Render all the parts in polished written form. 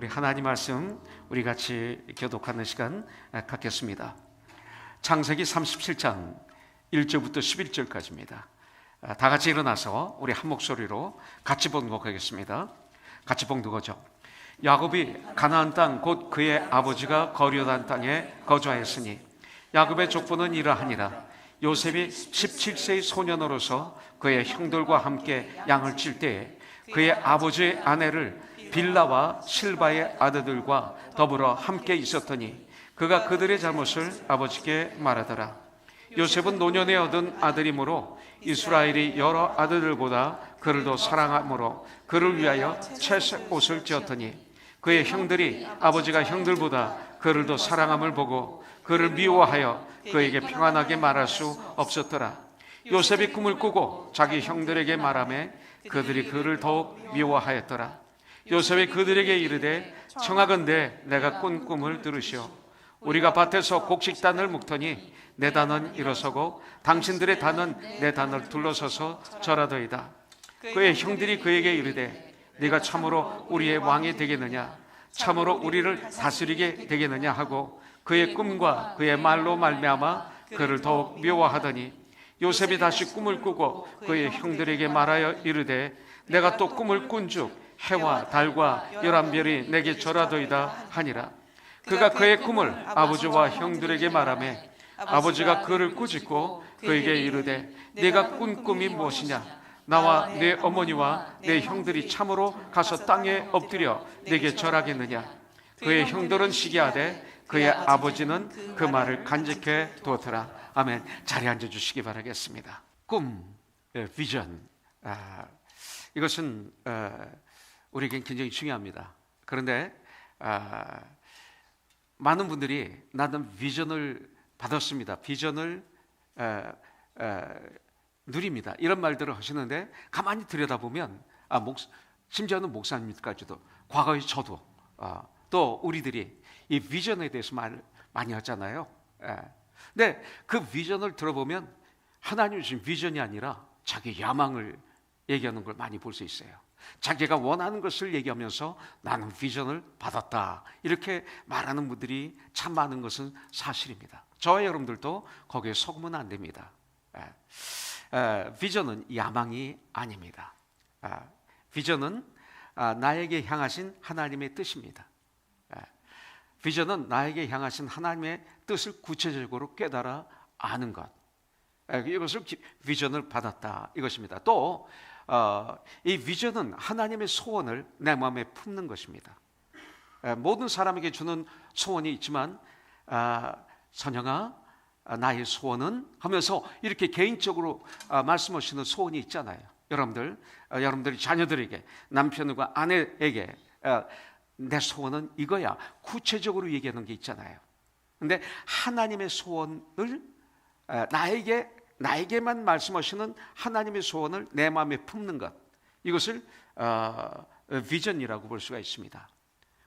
우리 하나님 말씀 우리 같이 교독하는 시간 갖겠습니다. 창세기 37장 1절부터 11절까지입니다. 다 같이 일어나서 우리 한 목소리로 같이 봉독하겠습니다. 같이 봉독하죠. 야곱이 가나안 땅 곧 그의 아버지가 거류한 땅에 거주하였으니 야곱의 족보는 이러하니라. 요셉이 17세의 소년으로서 그의 형들과 함께 양을 칠 때에 그의 아버지의 아내를 빌라와 실바의 아들들과 더불어 함께 있었더니 그가 그들의 잘못을 아버지께 말하더라. 요셉은 노년에 얻은 아들이므로 이스라엘이 여러 아들들보다 그를 더 사랑하므로 그를 위하여 채색 옷을 지었더니 그의 형들이 아버지가 형들보다 그를 더 사랑함을 보고 그를 미워하여 그에게 평안하게 말할 수 없었더라. 요셉이 꿈을 꾸고 자기 형들에게 말하며 그들이 그를 더욱 미워하였더라. 요셉이 그들에게 이르되 청하건대 내가 꾼 꿈을 들으시오. 우리가 밭에서 곡식단을 묶더니 내 단은 일어서고 당신들의 단은 내 단을 둘러서서 절하더이다. 그의 형들이 그에게 이르되 네가 참으로 우리의 왕이 되겠느냐, 참으로 우리를 다스리게 되겠느냐 하고 그의 꿈과 그의 말로 말미암아 그를 더욱 미워하더니 요셉이 다시 꿈을 꾸고 그의 형들에게 말하여 이르되 내가 또 꿈을 꾼즉 해와 달과 11별이 내게 절하더이다 하니라. 그가 그의 꿈을 아버지와 형들에게 말하며 아버지가 그를 꾸짖고 그에게 이르되 네가 꾼 꿈이 무엇이냐, 나와 내 어머니와 내 형들이 참으로 가서 땅에 엎드려 내게 절하겠느냐. 그의 형들은 시기하되 그의 아버지는 그 말을 간직해 두었더라. 아멘. 자리에 앉아주시기 바라겠습니다. 꿈, 비전, 이것은 우리에겐 굉장히 중요합니다. 그런데 많은 분들이 나는 비전을 받았습니다, 비전을 누립니다, 이런 말들을 하시는데 가만히 들여다보면 심지어는 목사님까지도 과거에 저도 또 우리들이 이 비전에 대해서 말 많이 하잖아요. 근데 그 비전을 들어보면 하나님이 주신 비전이 아니라 자기 야망을 얘기하는 걸 많이 볼 수 있어요. 자기가 원하는 것을 얘기하면서 나는 비전을 받았다 이렇게 말하는 분들이 참 많은 것은 사실입니다. 저와 여러분들도 거기에 속으면 안 됩니다. 비전은 야망이 아닙니다. 비전은 나에게 향하신 하나님의 뜻입니다. 비전은 나에게 향하신 하나님의 뜻을 구체적으로 깨달아 아는 것, 이것을 비전을 받았다 이것입니다. 또 이 비전은 하나님의 소원을 내 마음에 품는 것입니다. 모든 사람에게 주는 소원이 있지만 선영아 나의 소원은 하면서 이렇게 개인적으로 말씀하시는 소원이 있잖아요. 여러분들이 자녀들에게, 남편과 아내에게 내 소원은 이거야 구체적으로 얘기하는 게 있잖아요. 근데 하나님의 소원을 나에게만 말씀하시는 하나님의 소원을 내 마음에 품는 것, 이것을 비전이라고 볼 수가 있습니다.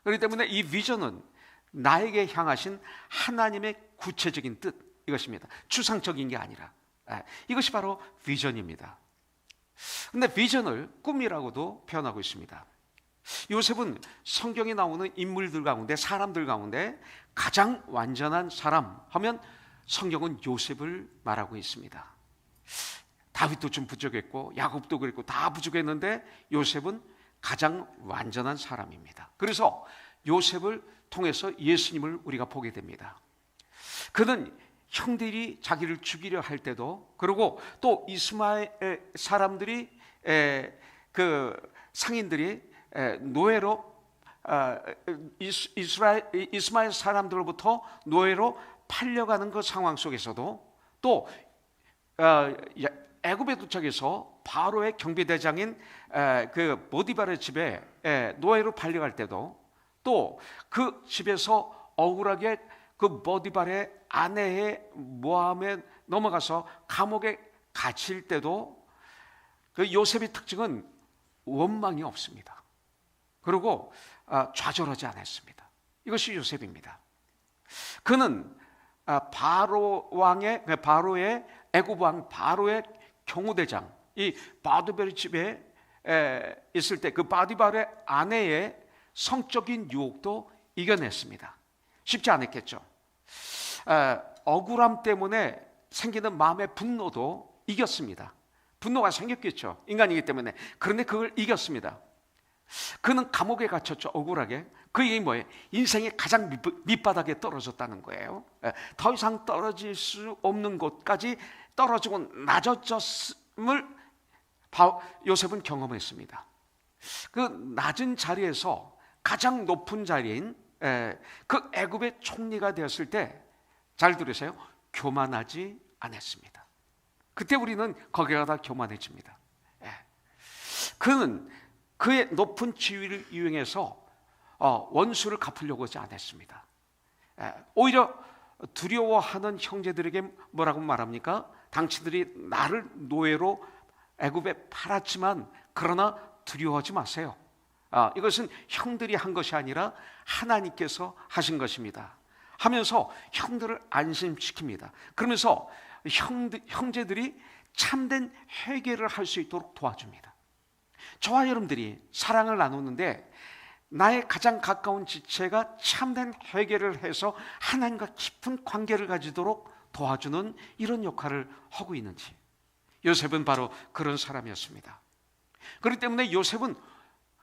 그렇기 때문에 이 비전은 나에게 향하신 하나님의 구체적인 뜻, 이것입니다. 추상적인 게 아니라 이것이 바로 비전입니다. 그런데 비전을 꿈이라고도 표현하고 있습니다. 요셉은 성경에 나오는 인물들 가운데, 사람들 가운데 가장 완전한 사람 하면 성경은 요셉을 말하고 있습니다. 다윗도 좀 부족했고 야곱도 그랬고 다 부족했는데 요셉은 가장 완전한 사람입니다. 그래서 요셉을 통해서 예수님을 우리가 보게 됩니다. 그는 형들이 자기를 죽이려 할 때도, 그리고 또 이스마엘 사람들이 그 상인들이 노예로 이스마엘 사람들로부터 노예로 팔려가는 그 상황 속에서도, 또 애굽에 도착해서 바로의 경비대장인 그 보디발의 집에 노예로 팔려갈 때도, 또 그 집에서 억울하게 그 보디발의 아내의 모함에 넘어가서 감옥에 갇힐 때도 그 요셉의 특징은 원망이 없습니다. 그리고 좌절하지 않았습니다. 이것이 요셉입니다. 그는 바로의 애굽 왕 바로의 경호대장, 이 바디발의 집에 있을 때 그 바디발의 아내의 성적인 유혹도 이겨냈습니다. 쉽지 않았겠죠. 억울함 때문에 생기는 마음의 분노도 이겼습니다. 분노가 생겼겠죠. 인간이기 때문에. 그런데 그걸 이겼습니다. 그는 감옥에 갇혔죠. 억울하게. 그 얘기 뭐예요? 인생의 가장 밑바닥에 떨어졌다는 거예요. 더 이상 떨어질 수 없는 곳까지 떨어지고 낮아졌음을 요셉은 경험했습니다. 그 낮은 자리에서 가장 높은 자리인 그 애굽의 총리가 되었을 때, 잘 들으세요, 교만하지 않았습니다. 그때 우리는 거기에 가다 교만해집니다. 그는 그의 높은 지위를 이용해서 원수를 갚으려고 하지 않았습니다. 오히려 두려워하는 형제들에게 뭐라고 말합니까? 당신들이 나를 노예로 애굽에 팔았지만 그러나 두려워하지 마세요. 이것은 형들이 한 것이 아니라 하나님께서 하신 것입니다 하면서 형들을 안심시킵니다. 그러면서 형제들이 참된 회개를 할 수 있도록 도와줍니다. 저와 여러분들이 사랑을 나누는데 나의 가장 가까운 지체가 참된 회개를 해서 하나님과 깊은 관계를 가지도록 도와주는 이런 역할을 하고 있는지, 요셉은 바로 그런 사람이었습니다. 그렇기 때문에 요셉은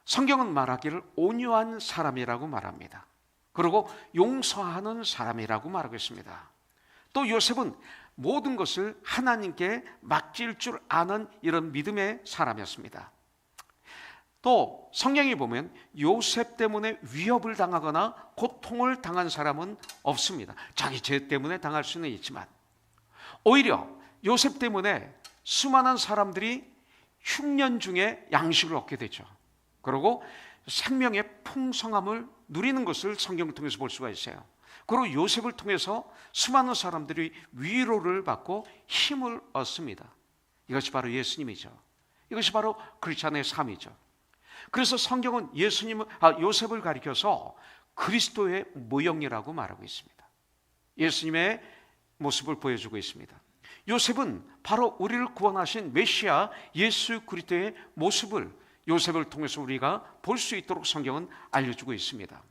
성경은 말하기를 온유한 사람이라고 말합니다. 그리고 용서하는 사람이라고 말하고 있습니다. 또 요셉은 모든 것을 하나님께 맡길 줄 아는 이런 믿음의 사람이었습니다. 또 성경에 보면 요셉 때문에 위협을 당하거나 고통을 당한 사람은 없습니다. 자기 죄 때문에 당할 수는 있지만, 오히려 요셉 때문에 수많은 사람들이 흉년 중에 양식을 얻게 되죠. 그리고 생명의 풍성함을 누리는 것을 성경을 통해서 볼 수가 있어요. 그리고 요셉을 통해서 수많은 사람들이 위로를 받고 힘을 얻습니다. 이것이 바로 예수님이죠. 이것이 바로 크리스찬의 삶이죠. 그래서 성경은 요셉을 가리켜서 그리스도의 모형이라고 말하고 있습니다. 예수님의 모습을 보여주고 있습니다. 요셉은 바로 우리를 구원하신 메시아 예수 그리스도의 모습을 요셉을 통해서 우리가 볼 수 있도록 성경은 알려주고 있습니다.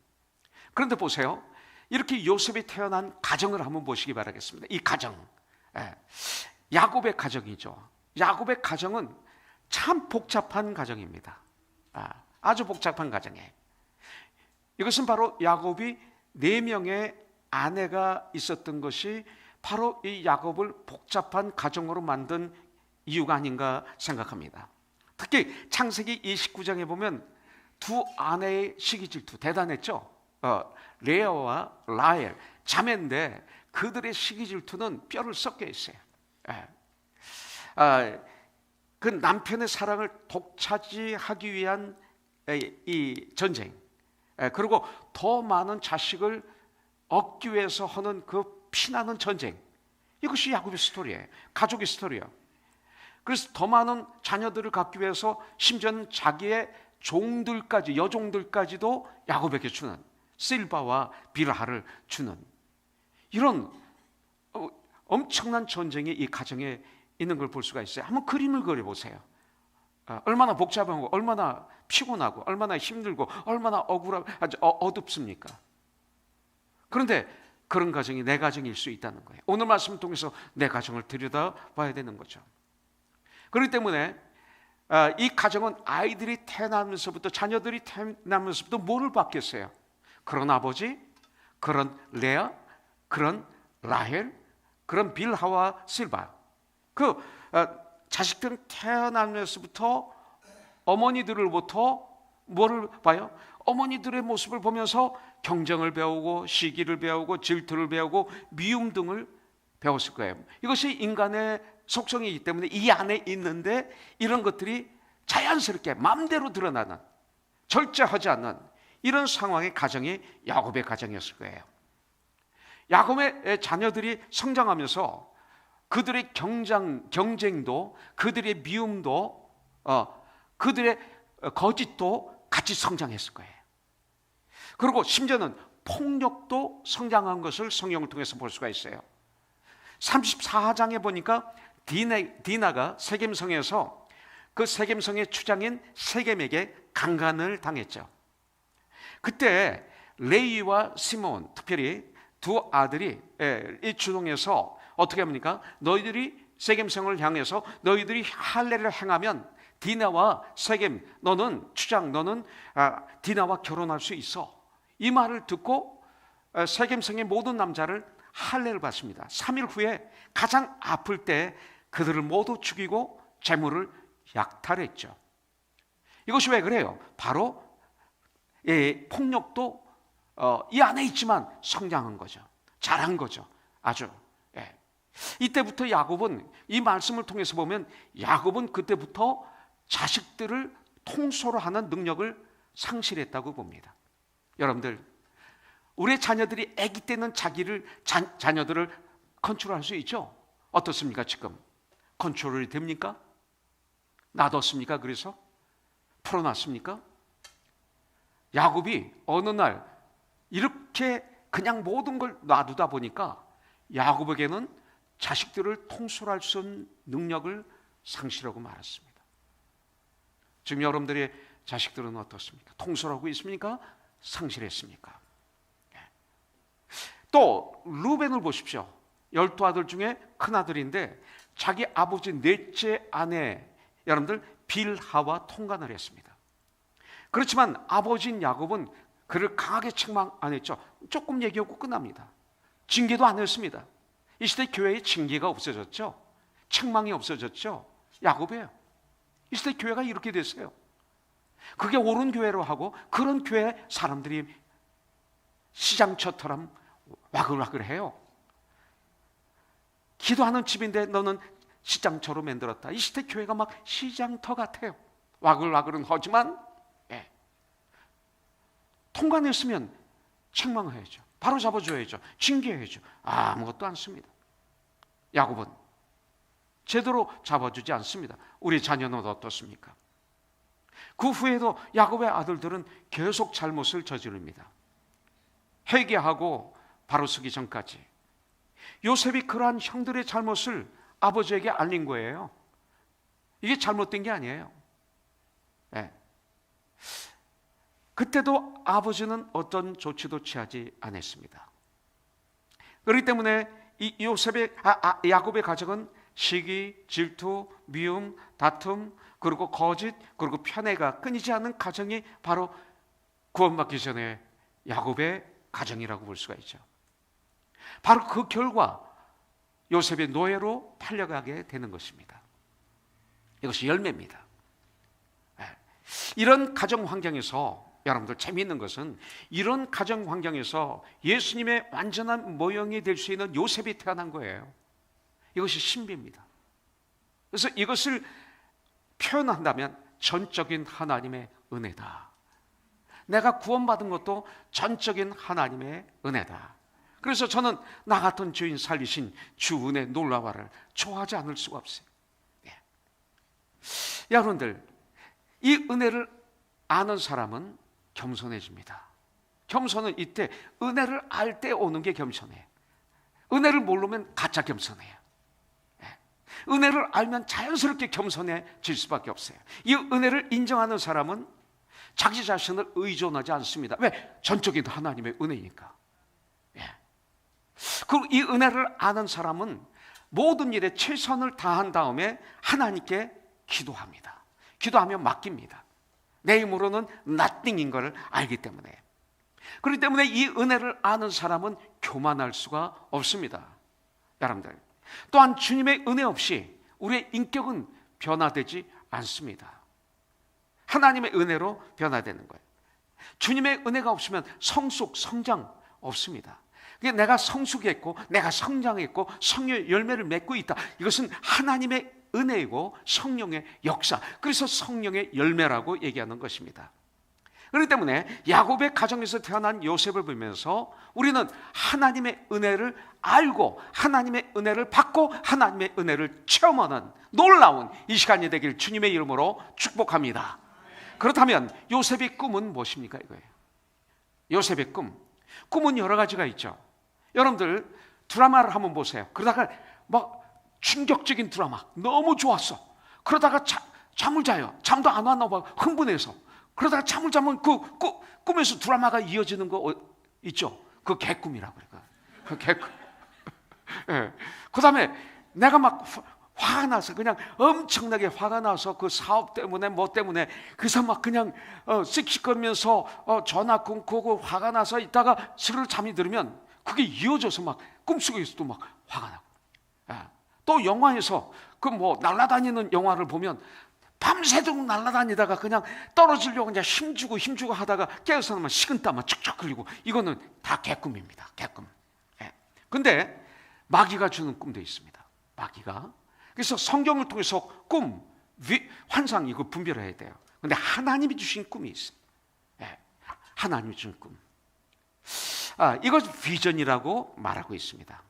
그런데 보세요, 이렇게 요셉이 태어난 가정을 한번 보시기 바라겠습니다. 이 가정, 야곱의 가정이죠. 야곱의 가정은 참 복잡한 가정입니다. 아주 복잡한 가정이에요. 이것은 바로 야곱이 4명의 아내가 있었던 것이 바로 이 야곱을 복잡한 가정으로 만든 이유가 아닌가 생각합니다. 특히 창세기 29장에 보면 두 아내의 시기 질투 대단했죠. 레아와 라헬 자매인데 그들의 시기 질투는 뼈를 썩게 했어요. 그 남편의 사랑을 독차지하기 위한 이 전쟁, 그리고 더 많은 자식을 얻기 위해서 하는 그 피나는 전쟁, 이것이 야곱의 스토리예요. 가족의 스토리예요. 그래서 더 많은 자녀들을 갖기 위해서 심지어는 자기의 종들까지, 여종들까지도 야곱에게 주는, 실바와 빌하를 주는 이런 엄청난 전쟁이 이 가정에 있는 걸 볼 수가 있어요. 한번 그림을 그려보세요. 얼마나 복잡하고 얼마나 피곤하고 얼마나 힘들고 얼마나 억울하고 아주 어둡습니까? 그런데 그런 가정이 내 가정일 수 있다는 거예요. 오늘 말씀을 통해서 내 가정을 들여다봐야 되는 거죠. 그렇기 때문에 이 가정은 아이들이 태어나면서부터, 자녀들이 태어나면서부터 뭐를 받겠어요? 그런 아버지, 그런 레아, 그런 라헬, 그런 빌하와 실바. 자식들은 태어나면서부터 어머니들로부터 뭐를 봐요? 어머니들의 모습을 보면서 경쟁을 배우고 시기를 배우고 질투를 배우고 미움 등을 배웠을 거예요. 이것이 인간의 속성이기 때문에 이 안에 있는데 이런 것들이 자연스럽게 마음대로 드러나는, 절제하지 않는 이런 상황의 가정이 야곱의 가정이었을 거예요. 야곱의 자녀들이 성장하면서 그들의 경쟁도, 그들의 미움도, 그들의 거짓도 같이 성장했을 거예요. 그리고 심지어는 폭력도 성장한 것을 성경을 통해서 볼 수가 있어요. 34장에 보니까 디나가 세겜성에서 그 세겜성의 추장인 세겜에게 강간을 당했죠. 그때 레위와 시몬, 특별히 두 아들이 이 주동에서 어떻게 합니까? 너희들이 세겜성을 향해서 너희들이 할례를 행하면 디나와 세겜, 너는 추장, 너는 디나와 결혼할 수 있어. 이 말을 듣고 세겜성의 모든 남자를 할례를 받습니다. 3일 후에 가장 아플 때 그들을 모두 죽이고 재물을 약탈했죠. 이것이 왜 그래요? 바로 폭력도 이 안에 있지만 성장한 거죠. 자란 거죠. 아주. 이때부터 야곱은, 이 말씀을 통해서 보면 야곱은 그때부터 자식들을 통솔 하는 능력을 상실했다고 봅니다. 여러분들, 우리의 자녀들이 아기 때는 자녀들을 컨트롤할 수 있죠? 어떻습니까? 지금 컨트롤이 됩니까? 놔뒀습니까? 그래서 풀어놨습니까? 야곱이 어느 날 이렇게 그냥 모든 걸 놔두다 보니까 야곱에게는 자식들을 통솔할 수 있는 능력을 상실하고 말았습니다. 지금 여러분들의 자식들은 어떻습니까? 통솔하고 있습니까? 상실했습니까? 또 루벤을 보십시오. 12아들 중에 큰아들인데 자기 아버지 넷째 아내 여러분들 빌하와 통간을 했습니다. 그렇지만 아버지인 야곱은 그를 강하게 책망 안 했죠. 조금 얘기하고 끝납니다. 징계도 안 했습니다. 이 시대 교회에 징계가 없어졌죠. 책망이 없어졌죠. 야곱이에요. 이 시대 교회가 이렇게 됐어요. 그게 옳은 교회로 하고 그런 교회 사람들이 시장처럼 와글와글해요. 기도하는 집인데 너는 시장터로 만들었다. 이 시대 교회가 막 시장터 같아요. 와글와글은 하지만 통과냈으면 책망해야죠. 바로 잡아줘야죠. 징계해야죠. 아무것도 않습니다. 야곱은 제대로 잡아주지 않습니다. 우리 자녀는 어떻습니까? 그 후에도 야곱의 아들들은 계속 잘못을 저지릅니다. 회개하고 바로 서기 전까지 요셉이 그러한 형들의 잘못을 아버지에게 알린 거예요. 이게 잘못된 게 아니에요. 그때도 아버지는 어떤 조치도 취하지 않았습니다. 그렇기 때문에 이 야곱의 가정은 시기, 질투, 미움, 다툼, 그리고 거짓, 그리고 편애가 끊이지 않는 가정이 바로 구원받기 전에 야곱의 가정이라고 볼 수가 있죠. 바로 그 결과 요셉의 노예로 팔려가게 되는 것입니다. 이것이 열매입니다. 이런 가정 환경에서 여러분들 재미있는 것은 이런 가정 환경에서 예수님의 완전한 모형이 될 수 있는 요셉이 태어난 거예요. 이것이 신비입니다. 그래서 이것을 표현한다면 전적인 하나님의 은혜다. 내가 구원받은 것도 전적인 하나님의 은혜다. 그래서 저는 나 같은 죄인 살리신 주 은혜 놀라와를 좋아하지 않을 수가 없어요. 여러분들, 이 은혜를 아는 사람은 겸손해집니다. 겸손은 이때 은혜를 알 때 오는 게 겸손해요. 은혜를 모르면 가짜 겸손해요. 은혜를 알면 자연스럽게 겸손해질 수밖에 없어요. 이 은혜를 인정하는 사람은 자기 자신을 의존하지 않습니다. 왜? 전적인 하나님의 은혜니까. 그리고 이 은혜를 아는 사람은 모든 일에 최선을 다한 다음에 하나님께 기도합니다. 기도하며 맡깁니다. 내 힘으로는 nothing인 것을 알기 때문에. 그렇기 때문에 이 은혜를 아는 사람은 교만할 수가 없습니다. 여러분들, 또한 주님의 은혜 없이 우리의 인격은 변화되지 않습니다. 하나님의 은혜로 변화되는 거예요. 주님의 은혜가 없으면 성숙, 성장 없습니다. 내가 성숙했고 내가 성장했고 성령의 열매를 맺고 있다. 이것은 하나님의 은혜이고 성령의 역사, 그래서 성령의 열매라고 얘기하는 것입니다. 그렇기 때문에 야곱의 가정에서 태어난 요셉을 보면서 우리는 하나님의 은혜를 알고 하나님의 은혜를 받고 하나님의 은혜를 체험하는 놀라운 이 시간이 되길 주님의 이름으로 축복합니다. 그렇다면 요셉의 꿈은 무엇입니까? 이거예요. 요셉의 꿈은 여러 가지가 있죠. 여러분들 드라마를 한번 보세요. 그러다가 막 충격적인 드라마 너무 좋았어. 그러다가 잠을 자요. 잠도 안 왔나 봐. 흥분해서. 그러다가 잠을 자면 그 꿈에서 드라마가 이어지는 거 있죠? 그 개꿈이라고 그래요. 그 개꿈. 예. 그 다음에 내가 막 화가 나서, 그냥 엄청나게 화가 나서 그 사업 때문에 뭐 때문에, 그래서 막 그냥 씩씩거리면서 전화 끊고 화가 나서 있다가 스르르 잠이 들으면 그게 이어져서 막 꿈속에서도 막 화가 나고. 예. 또 영화에서 그 뭐 날아다니는 영화를 보면 밤새도록 날아다니다가 그냥 떨어지려고 그냥 힘주고 하다가 깨어서 나면 식은땀만 척척 흘리고, 이거는 다 개꿈입니다. 개꿈. 예. 근데 마귀가 주는 꿈도 있습니다. 마귀가. 그래서 성경을 통해서 꿈, 환상, 이거 분별해야 돼요. 근데 하나님이 주신 꿈이 있어요. 예. 하나님이 주신 꿈. 이걸 비전이라고 말하고 있습니다.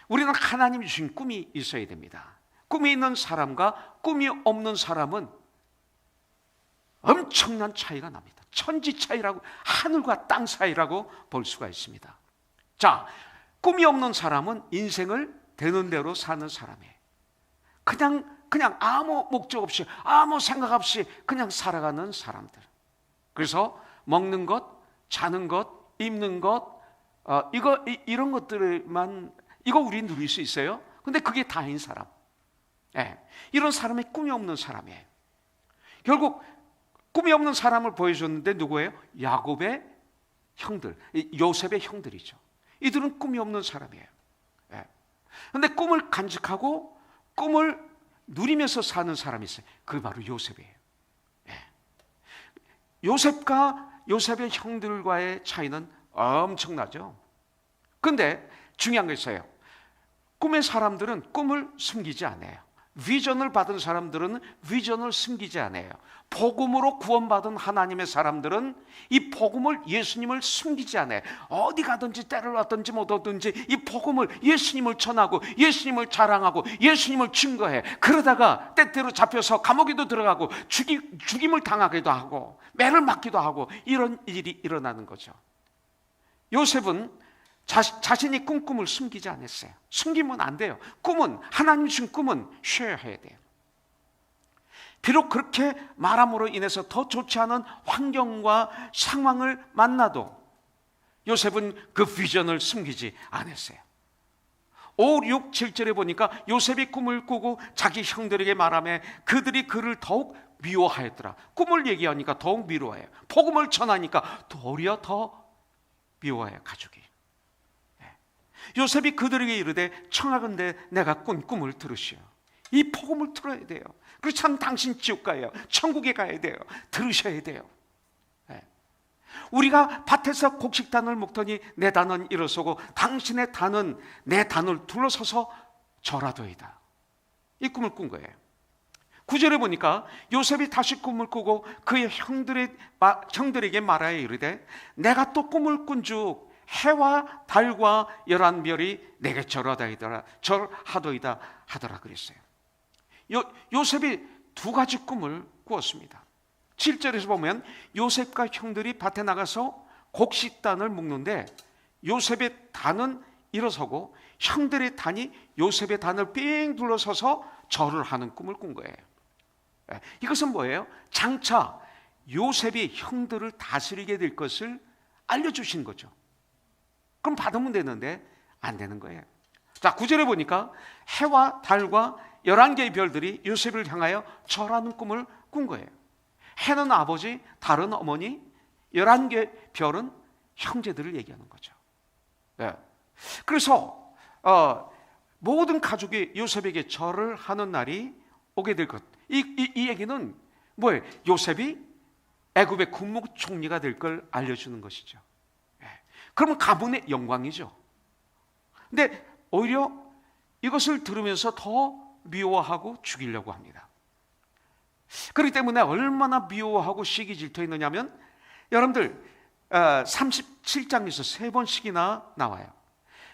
우리는 하나님이 주신 꿈이 있어야 됩니다. 꿈이 있는 사람과 꿈이 없는 사람은 엄청난 차이가 납니다. 천지 차이라고, 하늘과 땅 사이라고 볼 수가 있습니다. 자, 꿈이 없는 사람은 인생을 되는 대로 사는 사람이에요. 그냥 아무 목적 없이, 아무 생각 없이 그냥 살아가는 사람들. 그래서 먹는 것, 자는 것, 입는 것, 이런 것들만, 이거 우리 누릴 수 있어요. 근데 그게 다인 사람. 예, 이런 사람이 꿈이 없는 사람이에요. 결국 꿈이 없는 사람을 보여줬는데 누구예요? 야곱의 형들, 요셉의 형들이죠. 이들은 꿈이 없는 사람이에요. 그런데 꿈을 간직하고 꿈을 누리면서 사는 사람이 있어요. 그게 바로 요셉이에요. 요셉과 요셉의 형들과의 차이는 엄청나죠. 그런데 중요한 게 있어요. 꿈의 사람들은 꿈을 숨기지 않아요. 비전을 받은 사람들은 비전을 숨기지 않아요. 복음으로 구원받은 하나님의 사람들은 이 복음을, 예수님을 숨기지 않아요. 어디 가든지 때를 왔든지 못 오든지 이 복음을, 예수님을 전하고 예수님을 자랑하고 예수님을 증거해. 그러다가 때때로 잡혀서 감옥에도 들어가고 죽임을 당하기도 하고 매를 맞기도 하고, 이런 일이 일어나는 거죠. 요셉은 자신이 꾼 꿈을 숨기지 않았어요. 숨기면 안 돼요. 꿈은, 하나님 주신 꿈은 쉐어해야 돼요. 비록 그렇게 말함으로 인해서 더 좋지 않은 환경과 상황을 만나도 요셉은 그 비전을 숨기지 않았어요. 5, 6, 7절에 보니까 요셉이 꿈을 꾸고 자기 형들에게 말하며 그들이 그를 더욱 미워하였더라. 꿈을 얘기하니까 더욱 미워해요. 복음을 전하니까 도리어 더 미워해요, 가족이. 요셉이 그들에게 이르되 청하건대 내가 꾼 꿈을 들으시오. 이 복음을 들어야 돼요. 그렇지 않으면 당신 지옥 가요. 천국에 가야 돼요. 들으셔야 돼요. 우리가 밭에서 곡식단을 먹더니 내 단은 일어서고 당신의 단은 내 단을 둘러서서 절하도이다. 이 꿈을 꾼 거예요. 9절에 보니까 요셉이 다시 꿈을 꾸고 그의 형들에게 말하여 이르되 내가 또 꿈을 꾼즉 해와 달과 11별이 내게 절하도이다 하더라 그랬어요. 요셉이 두 가지 꿈을 꾸었습니다. 7절에서 보면 요셉과 형들이 밭에 나가서 곡식단을 묶는데 요셉의 단은 일어서고 형들의 단이 요셉의 단을 삥 둘러서서 절을 하는 꿈을 꾼 거예요. 이것은 뭐예요? 장차 요셉이 형들을 다스리게 될 것을 알려주신 거죠. 그럼 받으면 되는데 안 되는 거예요. 자, 9절에 보니까 해와 달과 11개의 별들이 요셉을 향하여 절하는 꿈을 꾼 거예요. 해는 아버지, 달은 어머니, 11개 별은 형제들을 얘기하는 거죠. 그래서 모든 가족이 요셉에게 절을 하는 날이 오게 될 것. 이 얘기는 뭐예요? 요셉이 애굽의 국무총리가 될 걸 알려주는 것이죠. 그러면 가문의 영광이죠. 근데 오히려 이것을 들으면서 더 미워하고 죽이려고 합니다. 그렇기 때문에 얼마나 미워하고 시기 질투했느냐면 여러분들 37장에서 3번씩이나 나와요.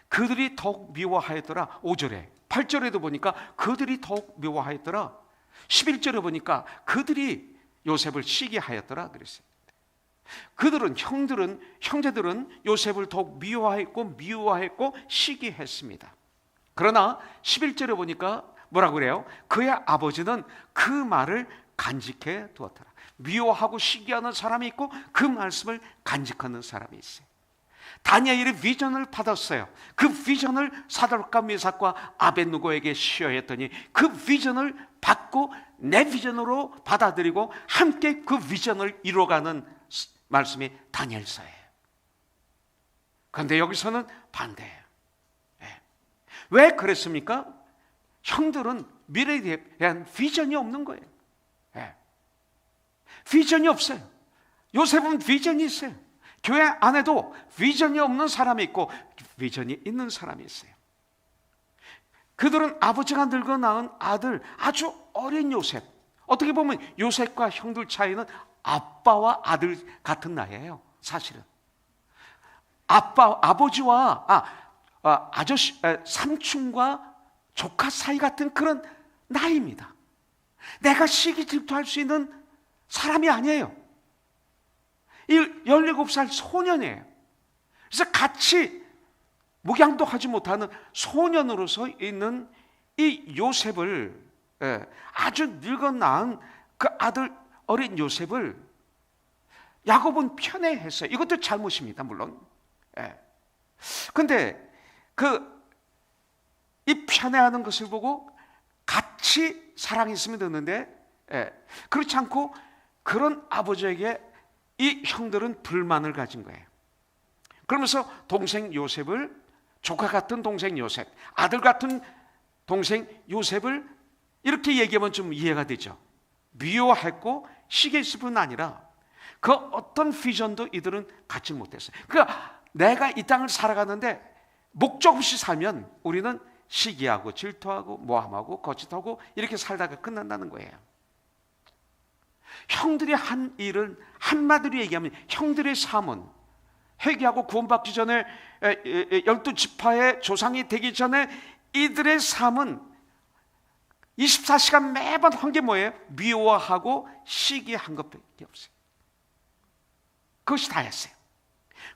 그들이 더욱 미워하였더라. 5절에 8절에도 보니까 그들이 더욱 미워하였더라. 11절에 보니까 그들이 요셉을 시기하였더라 그랬어요. 그들은 형제들은 요셉을 더욱 미워했고 시기했습니다. 그러나 11절에 보니까 뭐라고 그래요? 그의 아버지는 그 말을 간직해 두었더라. 미워하고 시기하는 사람이 있고 그 말씀을 간직하는 사람이 있어요. 다니엘이 비전을 받았어요. 그 비전을 사드락과 메삭과 아벳느고에게 시어했더니 그 비전을 받고 내 비전으로 받아들이고 함께 그 비전을 이루어가는 말씀이 다니엘서예요. 그런데 여기서는 반대예요. 왜 그랬습니까? 형들은 미래에 대한 비전이 없는 거예요. 비전이 없어요. 요셉은 비전이 있어요. 교회 안에도 비전이 없는 사람이 있고 비전이 있는 사람이 있어요. 그들은 아버지가 늙어 낳은 아들, 아주 어린 요셉, 어떻게 보면 요셉과 형들 차이는 아빠와 아들 같은 나이예요. 사실은 아버지와 아저씨, 삼촌과 조카 사이 같은 그런 나이입니다. 내가 시기 질투할 수 있는 사람이 아니에요. 17살 소년이에요. 그래서 같이 목양도 하지 못하는 소년으로서 있는 이 요셉을, 아주 늙어 낳은 그 아들 어린 요셉을 야곱은 편애했어요. 이것도 잘못입니다, 물론. 그런데 이 편애하는 것을 보고 같이 사랑했으면 되는데, 그렇지 않고 그런 아버지에게 이 형들은 불만을 가진 거예요. 그러면서 동생 요셉을, 조카 같은 동생 요셉, 아들 같은 동생 요셉을 이렇게 얘기하면 좀 이해가 되죠. 미워했고 시기했을 뿐 아니라 그 어떤 비전도 이들은 갖지 못했어요. 그러니까 내가 이 땅을 살아가는데 목적 없이 살면 우리는 시기하고 질투하고 모함하고 거짓하고 이렇게 살다가 끝난다는 거예요. 형들이 한 일은 한마디로 얘기하면 형들의 삶은 회개하고 구원받기 전에 12지파의 조상이 되기 전에 이들의 삶은 24시간 매번 한 게 뭐예요? 미워하고 시기한 것밖에 없어요. 그것이 다였어요.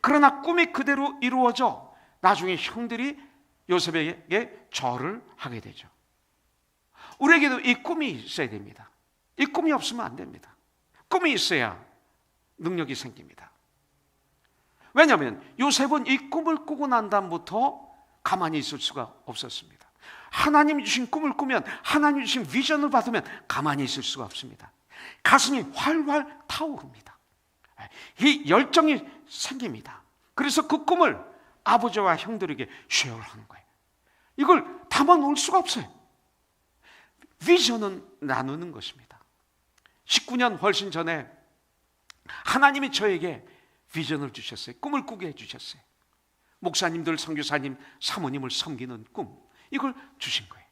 그러나 꿈이 그대로 이루어져 나중에 형들이 요셉에게 절을 하게 되죠. 우리에게도 이 꿈이 있어야 됩니다. 이 꿈이 없으면 안 됩니다. 꿈이 있어야 능력이 생깁니다. 왜냐하면 요셉은 이 꿈을 꾸고 난 다음부터 가만히 있을 수가 없었습니다. 하나님이 주신 꿈을 꾸면, 하나님이 주신 비전을 받으면 가만히 있을 수가 없습니다. 가슴이 활활 타오릅니다. 이 열정이 생깁니다. 그래서 그 꿈을 아버지와 형들에게 쉐어하는 거예요. 이걸 담아놓을 수가 없어요. 비전은 나누는 것입니다. 19년 훨씬 전에 하나님이 저에게 비전을 주셨어요. 꿈을 꾸게 해주셨어요. 목사님들, 선교사님, 사모님을 섬기는 꿈, 이걸 주신 거예요.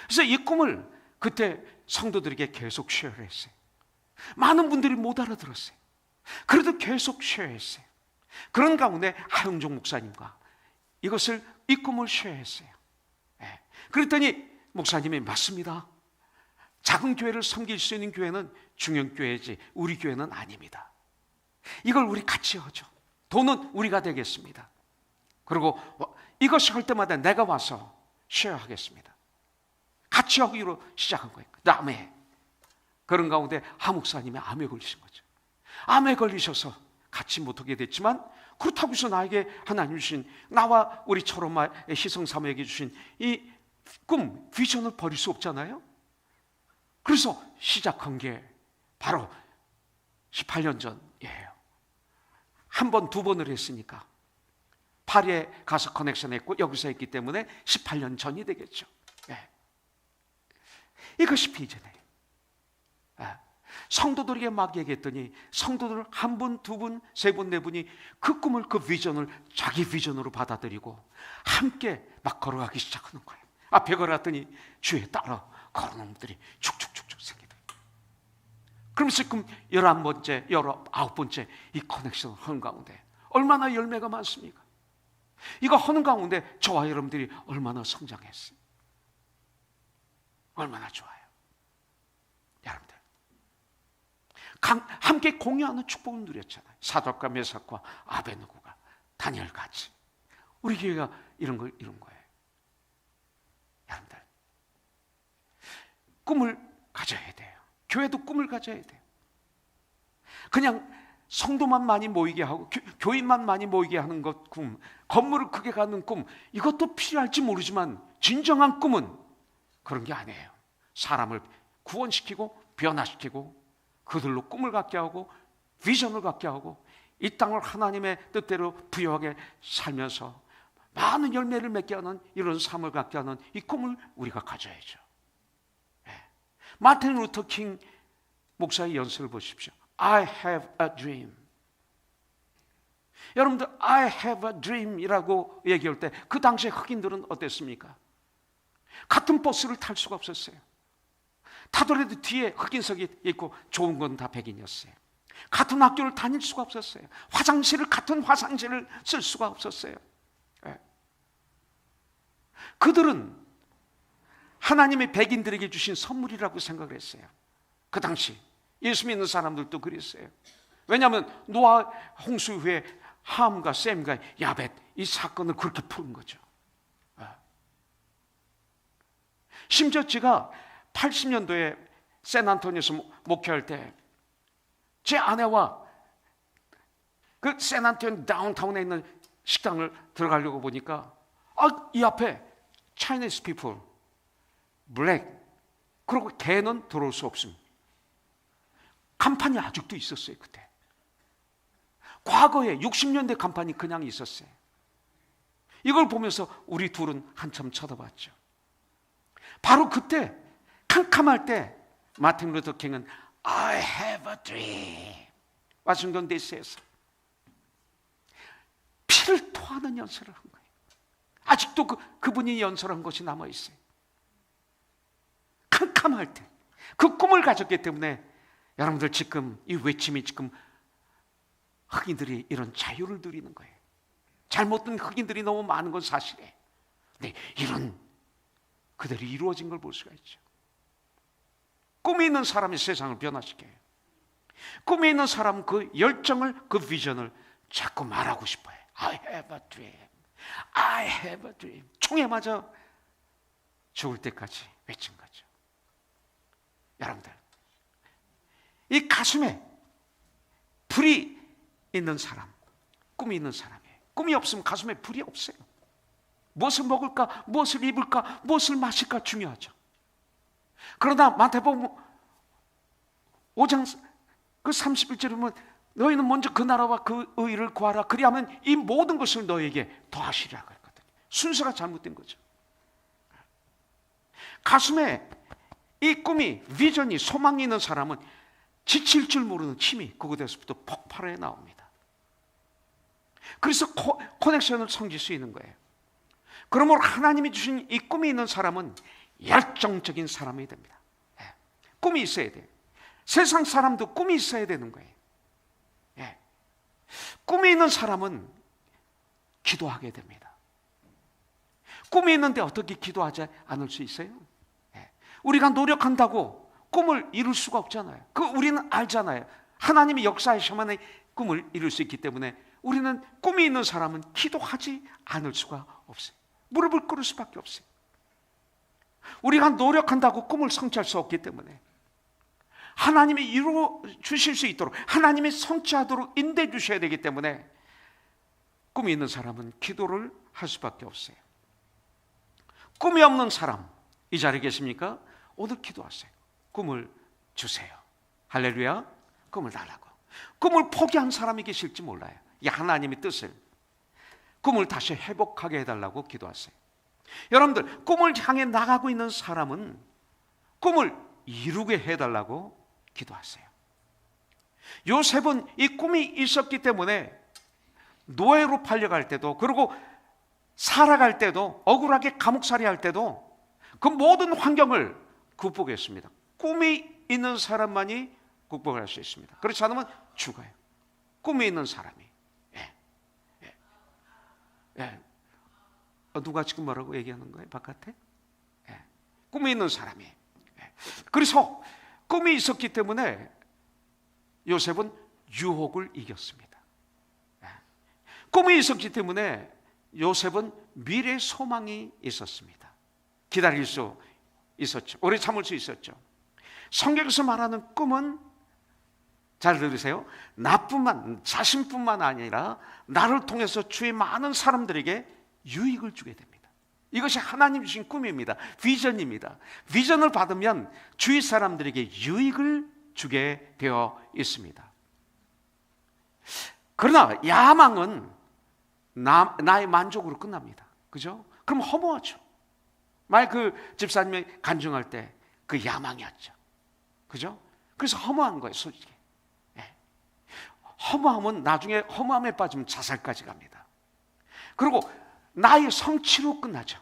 그래서 이 꿈을 그때 성도들에게 계속 쉐어했어요. 많은 분들이 못 알아들었어요. 그래도 계속 쉐어했어요. 그런 가운데 하영종 목사님과 이 꿈을 쉐어했어요. 그랬더니 목사님이 맞습니다. 작은 교회를 섬길 수 있는 교회는 중형교회지 우리 교회는 아닙니다. 이걸 우리 같이 하죠. 돈은 우리가 되겠습니다. 그리고 이것이 할 때마다 내가 와서 쉐어하겠습니다. 같이 하기로 시작한 거예요. 그 다음에 그런 가운데 하 목사님이 암에 걸리신 거죠. 암에 걸리셔서 같이 못하게 됐지만 그렇다고 해서 나에게 하나님 주신, 나와 우리 철엄마 희성사모에게 주신 이 꿈, 비전을 버릴 수 없잖아요. 그래서 시작한 게 바로 18년 전이에요. 한 번, 두 번을 했으니까 파리에 가서 커넥션 했고 여기서 했기 때문에 18년 전이 되겠죠. 이것이 비전이에요. 성도들에게 막 얘기했더니 성도들 한 분, 두 분, 세 분, 네 분이 그 꿈을, 그 비전을 자기 비전으로 받아들이고 함께 막 걸어가기 시작하는 거예요. 앞에 걸어갔더니 주위에 따라 걸어오는 분들이 축축축축 생기더라고요. 그러면서 지금 11번째, 19번째 이 커넥션 하는 가운데 얼마나 열매가 많습니까? 이거 하는 가운데 저와 여러분들이 얼마나 성장했어요. 얼마나 좋아요. 여러분들 함께 공유하는 축복을 누렸잖아요. 사드락과 메삭과 아벳느고가 다니엘같이 우리 교회가 이런 걸 이룬 거예요. 여러분들 꿈을 가져야 돼요. 교회도 꿈을 가져야 돼요. 그냥 성도만 많이 모이게 하고 교인만 많이 모이게 하는 것 꿈, 건물을 크게 갖는 꿈, 이것도 필요할지 모르지만 진정한 꿈은 그런 게 아니에요. 사람을 구원시키고 변화시키고 그들로 꿈을 갖게 하고 비전을 갖게 하고 이 땅을 하나님의 뜻대로 부유하게 살면서 많은 열매를 맺게 하는 이런 삶을 갖게 하는 이 꿈을 우리가 가져야죠. 마틴 루터 킹 목사의 연설을 보십시오. I have a dream. 여러분들 I have a dream이라고 얘기할 때 그 당시에 흑인들은 어땠습니까? 같은 버스를 탈 수가 없었어요. 타더라도 뒤에 흑인석이 있고 좋은 건 다 백인이었어요. 같은 학교를 다닐 수가 없었어요. 같은 화장실을 쓸 수가 없었어요. 그들은 하나님의 백인들에게 주신 선물이라고 생각을 했어요. 그 당시 예수 믿는 사람들도 그랬어요. 왜냐하면 노아 홍수 후에 함과 셈과 야벳 이 사건을 그렇게 푸는 거죠. 심지어 제가 80년도에 샌안토니오에서 목회할 때 제 아내와 그 샌안토니오 다운타운에 있는 식당을 들어가려고 보니까 이 앞에 Chinese people, black, 그리고 개는 들어올 수 없습니다. 간판이 아직도 있었어요. 그때 과거에 60년대 간판이 그냥 있었어요. 이걸 보면서 우리 둘은 한참 쳐다봤죠. 바로 그때 캄캄할 때 마틴 루터 킹은 I have a dream 워싱턴 DC에서 피를 토하는 연설을 한 거예요. 아직도 그분이 연설한 것이 남아있어요. 캄캄할 때 그 꿈을 가졌기 때문에 여러분들 지금 이 외침이 지금 흑인들이 이런 자유를 누리는 거예요. 잘못된 흑인들이 너무 많은 건 사실이에요. 근데 이런 그들이 이루어진 걸 볼 수가 있죠. 꿈이 있는 사람이 세상을 변화시켜요. 꿈이 있는 사람은 그 열정을, 그 비전을 자꾸 말하고 싶어요. I have a dream. I have a dream. 총에 맞아 죽을 때까지 외친 거죠. 여러분들, 이 가슴에 불이 있는 사람, 꿈이 있는 사람이에요. 꿈이 없으면 가슴에 불이 없어요. 무엇을 먹을까, 무엇을 입을까, 무엇을 마실까 중요하죠. 그러나 마태복음 5장 그 31절에 보면 너희는 먼저 그 나라와 그 의를 구하라. 그리하면 이 모든 것을 너에게 더하시리라고 했거든요. 순서가 잘못된 거죠. 가슴에 이 꿈이, 비전이, 소망이 있는 사람은 지칠 줄 모르는 힘이 그곳에서부터 폭발해 나옵니다. 그래서 커넥션을 섬길 수 있는 거예요. 그러므로 하나님이 주신 이 꿈이 있는 사람은 열정적인 사람이 됩니다. 꿈이 있어야 돼요. 세상 사람도 꿈이 있어야 되는 거예요. 꿈이 있는 사람은 기도하게 됩니다. 꿈이 있는데 어떻게 기도하지 않을 수 있어요? 우리가 노력한다고 꿈을 이룰 수가 없잖아요. 우리는 알잖아요. 하나님이 역사하셔야만 꿈을 이룰 수 있기 때문에 우리는 꿈이 있는 사람은 기도하지 않을 수가 없어요. 무릎을 꿇을 수밖에 없어요. 우리가 노력한다고 꿈을 성취할 수 없기 때문에 하나님이 이루어 주실 수 있도록, 하나님이 성취하도록 인도해 주셔야 되기 때문에 꿈이 있는 사람은 기도를 할 수밖에 없어요. 꿈이 없는 사람 이 자리에 계십니까? 오늘 기도하세요. 꿈을 주세요. 할렐루야. 꿈을 달라고. 꿈을 포기한 사람이 계실지 몰라요. 이 하나님의 뜻을, 꿈을 다시 회복하게 해달라고 기도하세요. 여러분들, 꿈을 향해 나가고 있는 사람은 꿈을 이루게 해달라고 기도하세요. 요셉은 이 꿈이 있었기 때문에 노예로 팔려갈 때도, 그리고 살아갈 때도, 억울하게 감옥살이 할 때도 그 모든 환경을 극복했습니다. 꿈이 있는 사람만이 극복할 수 있습니다. 그렇지 않으면 죽어요. 꿈이 있는 사람이. 누가 지금 뭐라고 얘기하는 거예요? 바깥에? 꿈이 있는 사람이. 그래서 꿈이 있었기 때문에 요셉은 유혹을 이겼습니다. 꿈이 있었기 때문에 요셉은 미래 소망이 있었습니다. 기다릴 수 있었죠. 오래 참을 수 있었죠. 성경에서 말하는 꿈은 잘 들으세요. 자신뿐만 아니라 나를 통해서 주의 많은 사람들에게 유익을 주게 됩니다. 이것이 하나님 주신 꿈입니다. 비전입니다. 비전을 받으면 주위 사람들에게 유익을 주게 되어 있습니다. 그러나 야망은 나의 만족으로 끝납니다. 그죠? 그럼 허무하죠. 만약 그 집사님이 간증할 때 그 야망이었죠. 그죠? 그래서 허무한 거예요, 솔직히. 네. 허무함은 나중에 허무함에 빠지면 자살까지 갑니다. 그리고 나의 성취로 끝나죠.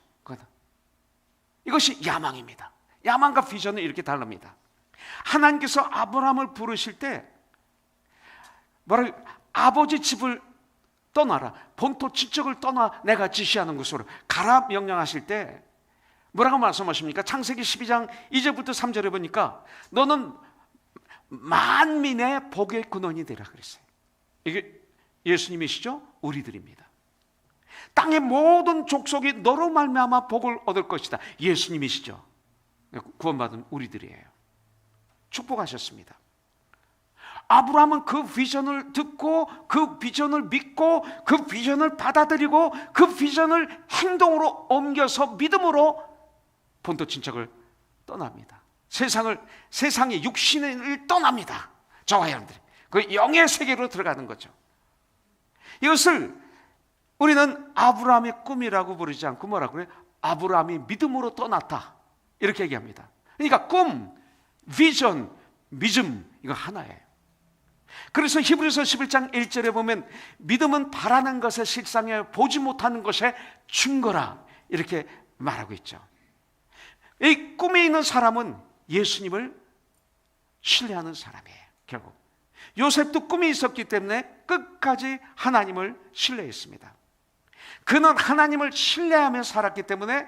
이것이 야망입니다. 야망과 비전은 이렇게 다릅니다. 하나님께서 아브라함을 부르실 때 아버지 집을 떠나라, 본토 지적을 떠나 내가 지시하는 곳으로 가라 명령하실 때 뭐라고 말씀하십니까? 창세기 12장 2절부터 3절에 보니까 너는 만민의 복의 근원이 되라 그랬어요. 이게 예수님이시죠? 우리들입니다. 땅의 모든 족속이 너로 말미암아 복을 얻을 것이다. 예수님이시죠? 구원받은 우리들이에요. 축복하셨습니다. 아브라함은 그 비전을 듣고 그 비전을 믿고 그 비전을 받아들이고 그 비전을 행동으로 옮겨서 믿음으로 본토 친척을 떠납니다. 세상의 육신을 떠납니다. 저와 여러분들이 그 영의 세계로 들어가는 거죠. 이것을 우리는 아브라함의 꿈이라고 부르지 않고 뭐라고 그래요? 아브라함이 믿음으로 떠났다, 이렇게 얘기합니다. 그러니까 꿈, 비전, 믿음, 이거 하나예요. 그래서 히브리서 11장 1절에 보면 믿음은 바라는 것의 실상에 보지 못하는 것의 증거라, 이렇게 말하고 있죠. 이 꿈에 있는 사람은 예수님을 신뢰하는 사람이에요. 결국 요셉도 꿈이 있었기 때문에 끝까지 하나님을 신뢰했습니다. 그는 하나님을 신뢰하며 살았기 때문에,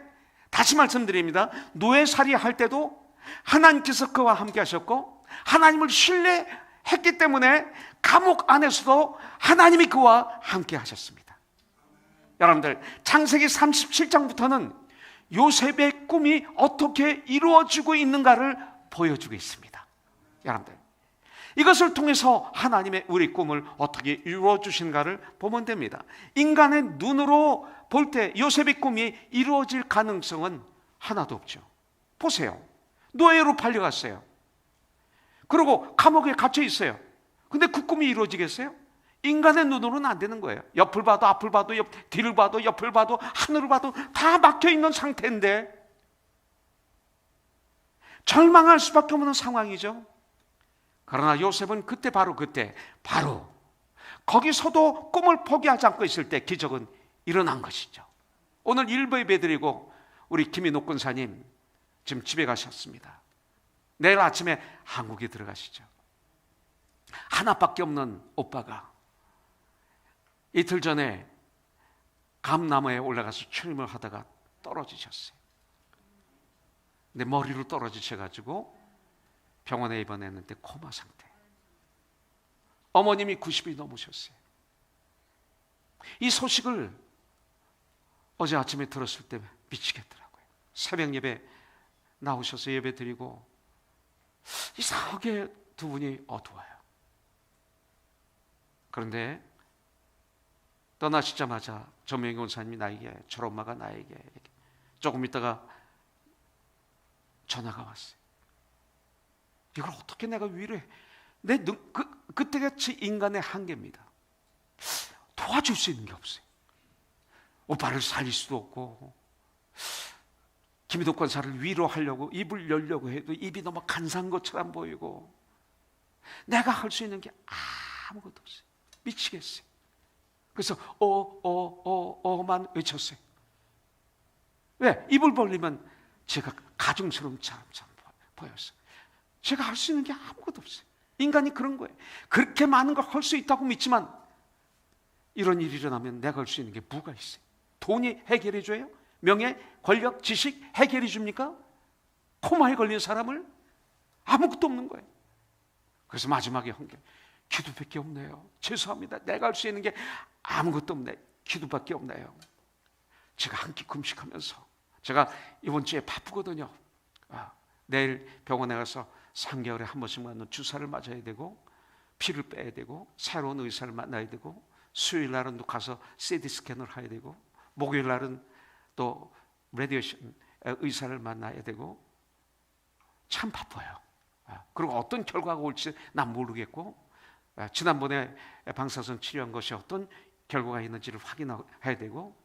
다시 말씀드립니다, 노예살이 할 때도 하나님께서 그와 함께 하셨고 하나님을 신뢰했기 때문에 감옥 안에서도 하나님이 그와 함께 하셨습니다. 여러분들, 창세기 37장부터는 요셉의 꿈이 어떻게 이루어지고 있는가를 보여주고 있습니다. 여러분들, 이것을 통해서 하나님의 우리 꿈을 어떻게 이루어주신가를 보면 됩니다. 인간의 눈으로 볼 때 요셉의 꿈이 이루어질 가능성은 하나도 없죠. 보세요. 노예로 팔려갔어요. 그리고 감옥에 갇혀 있어요. 근데 그 꿈이 이루어지겠어요? 인간의 눈으로는 안 되는 거예요. 옆을 봐도 앞을 봐도 뒤를 봐도 옆을 봐도 하늘을 봐도 다 막혀 있는 상태인데 절망할 수밖에 없는 상황이죠. 그러나 요셉은 바로 거기서도 꿈을 포기하지 않고 있을 때 기적은 일어난 것이죠. 오늘 일부 예배드리고 우리 김인옥 권사님 지금 집에 가셨습니다. 내일 아침에 한국에 들어가시죠. 하나밖에 없는 오빠가 이틀 전에 감나무에 올라가서 출임을 하다가 떨어지셨어요. 근데 머리로 떨어지셔가지고 병원에 입원했는데 코마 상태. 어머님이 90이 넘으셨어요. 이 소식을 어제 아침에 들었을 때 미치겠더라고요. 새벽 예배 나오셔서 예배 드리고 이상하게 두 분이 어두워요. 그런데 떠나시자마자 전명희 권사님이 나에게, 저희 엄마가 나에게 조금 있다가 전화가 왔어요. 이걸 어떻게 내가 위로해? 그때같이 인간의 한계입니다. 도와줄 수 있는 게 없어요. 오빠를 살릴 수도 없고, 김희덕 권사를 위로하려고 입을 열려고 해도 입이 너무 간사한 것처럼 보이고, 내가 할 수 있는 게 아무것도 없어요. 미치겠어요. 그래서 만 외쳤어요. 왜? 입을 벌리면 제가 가증스러운 사람처럼 보였어요. 제가 할 수 있는 게 아무것도 없어요. 인간이 그런 거예요. 그렇게 많은 걸 할 수 있다고 믿지만 이런 일이 일어나면 내가 할 수 있는 게 뭐가 있어요? 돈이 해결해 줘요? 명예, 권력, 지식 해결해 줍니까? 코마에 걸린 사람을? 아무것도 없는 거예요. 그래서 마지막에 한 게 기도밖에 없네요. 죄송합니다. 내가 할 수 있는 게 아무것도 없네. 기도밖에 없네요. 제가 한 끼 금식하면서, 제가 이번 주에 바쁘거든요. 내일 병원에 가서 3개월에 한 번씩 맞는 주사를 맞아야 되고 피를 빼야 되고, 새로운 의사를 만나야 되고, 수요일 날은 또 가서 CT 스캔을 해야 되고, 목요일 날은 또 레디에이션 의사를 만나야 되고, 참 바빠요. 그리고 어떤 결과가 올지 난 모르겠고, 지난번에 방사선 치료한 것이 어떤 결과가 있는지를 확인해야 되고,